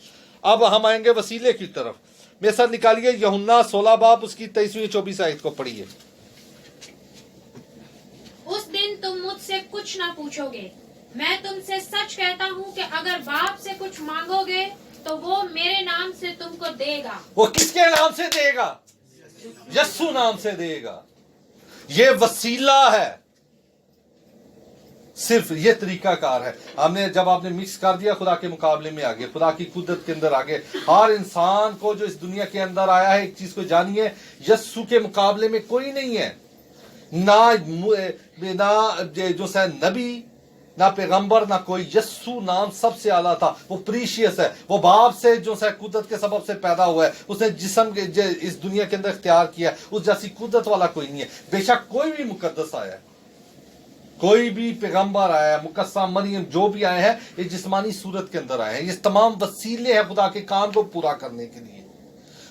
अब हम आएंगे वसीले की तरफ। मेरे साथ निकालिए यूहन्ना 16 बाब उसकी 23-24 आयत को पढ़िए। उस दिन तुम मुझसे कुछ ना पूछोगे, मैं तुमसे सच कहता हूँ कि अगर बाप से कुछ मांगोगे तो वो मेरे नाम से तुमको देगा। वो किसके नाम से देगा? यस्सु नाम से देगा। ये वसीला है, सिर्फ ये तरीकाकार है। हमने जब आपने मिक्स कर दिया, खुदा के मुकाबले में आ गए, खुदा की कुदरत के अंदर आ गए। हर इंसान को जो इस दुनिया के अंदर आया है, एक चीज को जानिए, यस्सु के मुकाबले में कोई नहीं है। ना जो है नबी, ना पैगंबर, ना कोई। यस्सु नाम सबसे आला था, वो प्रीशियस है, वो बाप से जो है कुदरत के सबब से पैदा हुआ है, उसने जिस्म के इस दुनिया के अंदर इख्तियार किया। उस जैसी कुदरत वाला कोई नहीं है। बेशक कोई भी मुकद्दस आया है, कोई भी पैगंबर आया है, मुकस्सा मरियम जो भी आए हैं, ये जिस्मानी सूरत के अंदर आए हैं। ये तमाम वसीले हैं खुदा के काम को पूरा करने के लिए।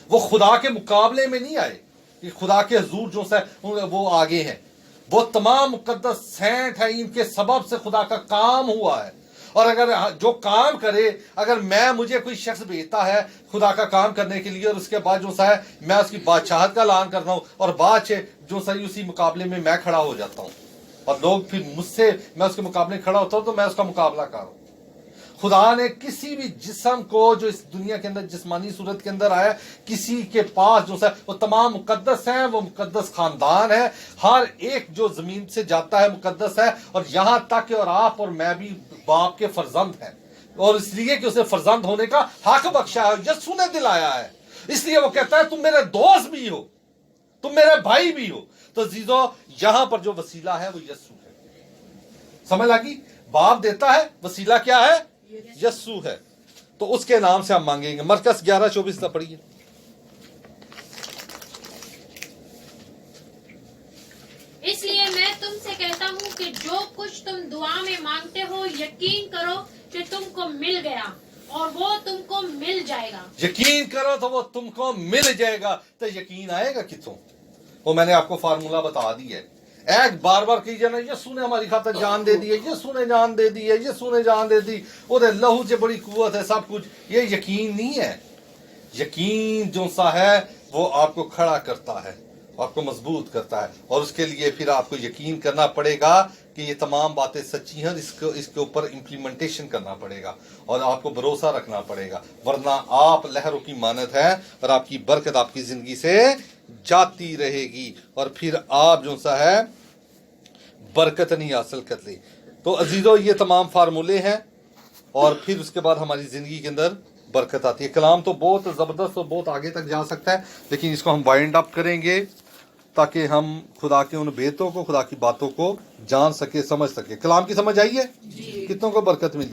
वो खुदा के मुकाबले में नहीं आए कि खुदा के हुजूर जो है वो आगे हैं। वो तमाम मुकद्दस सेंट है, इनके सबब से खुदा का काम हुआ है। और अगर जो काम करे, अगर मुझे कोई शख्स भेजता है खुदा का काम करने के लिए, और उसके बाद जो है मैं उसकी बादशाहत का ऐलान करता हूँ, और बादशाह जो सही उसी मुकाबले में मैं खड़ा हो जाता हूँ, और लोग फिर मुझसे, मैं उसके मुकाबले खड़ा होता हूँ तो मैं उसका मुकाबला कर रहा हूँ। खुदा ने किसी भी जिस्म को जो इस दुनिया के अंदर जिस्मानी सूरत के अंदर आया, किसी के पास जो है वो तमाम मुकद्दस हैं, वो मुकद्दस खानदान है। हर एक जो जमीन से जाता है मुकद्दस है, और यहाँ तक कि और आप और मैं भी बाप के फर्जंद हैं, और इसलिए कि उसे फर्जंद होने का हक बख्शा है, यस्सु ने दिलाया है। इसलिए वो कहता है तुम मेरे दोस्त भी हो, तुम मेरे भाई भी हो। तो जीजो, यहां पर जो वसीला है वो यस्सु है। समझ लगी? बाप देता है, वसीला क्या है? यस्सु है। तो उसके नाम से हम मांगेंगे। मरकस 11:24 तक पढ़िए। इसलिए मैं तुमसे कहता हूँ कि जो कुछ तुम दुआ में मांगते हो, यकीन करो कि तुमको मिल गया, और वो तुमको मिल जाएगा। यकीन करो तो वो तुमको मिल जाएगा। तो यकीन आएगा कितों? वो मैंने आपको फार्मूला बता दी है। एक बार बार कीजिए ना, यस्सु ने हमारी खातिर जान दे दी है, यस्सु ने जान दे दी है, यस्सु ने जान दे दी, और लहू से बड़ी कुव्वत है सब कुछ। ये यकीन नहीं है। यकीन जो सा है वो आपको खड़ा करता है, आपको मजबूत करता है, और उसके लिए फिर आपको यकीन करना पड़ेगा कि ये तमाम बातें सच्ची हैं। इसके ऊपर इम्प्लीमेंटेशन करना पड़ेगा, और आपको भरोसा रखना पड़ेगा, वरना आप लहरों की मानद है, और आपकी बरकत आपकी जिंदगी से जाती रहेगी, और फिर आप जो सा है बरकत नहीं हासिल कर ली। तो अजीजों, ये तमाम फार्मूले हैं, और फिर उसके बाद हमारी जिंदगी के अंदर बरकत आती है। कलाम तो बहुत ज़बरदस्त और बहुत आगे तक जा सकता है, लेकिन इसको हम वाइंड अप करेंगे ताकि हम खुदा के उन बेतों को, खुदा की बातों को जान सके, समझ सके। कलाम की समझ आई है? कितनों को बरकत मिली?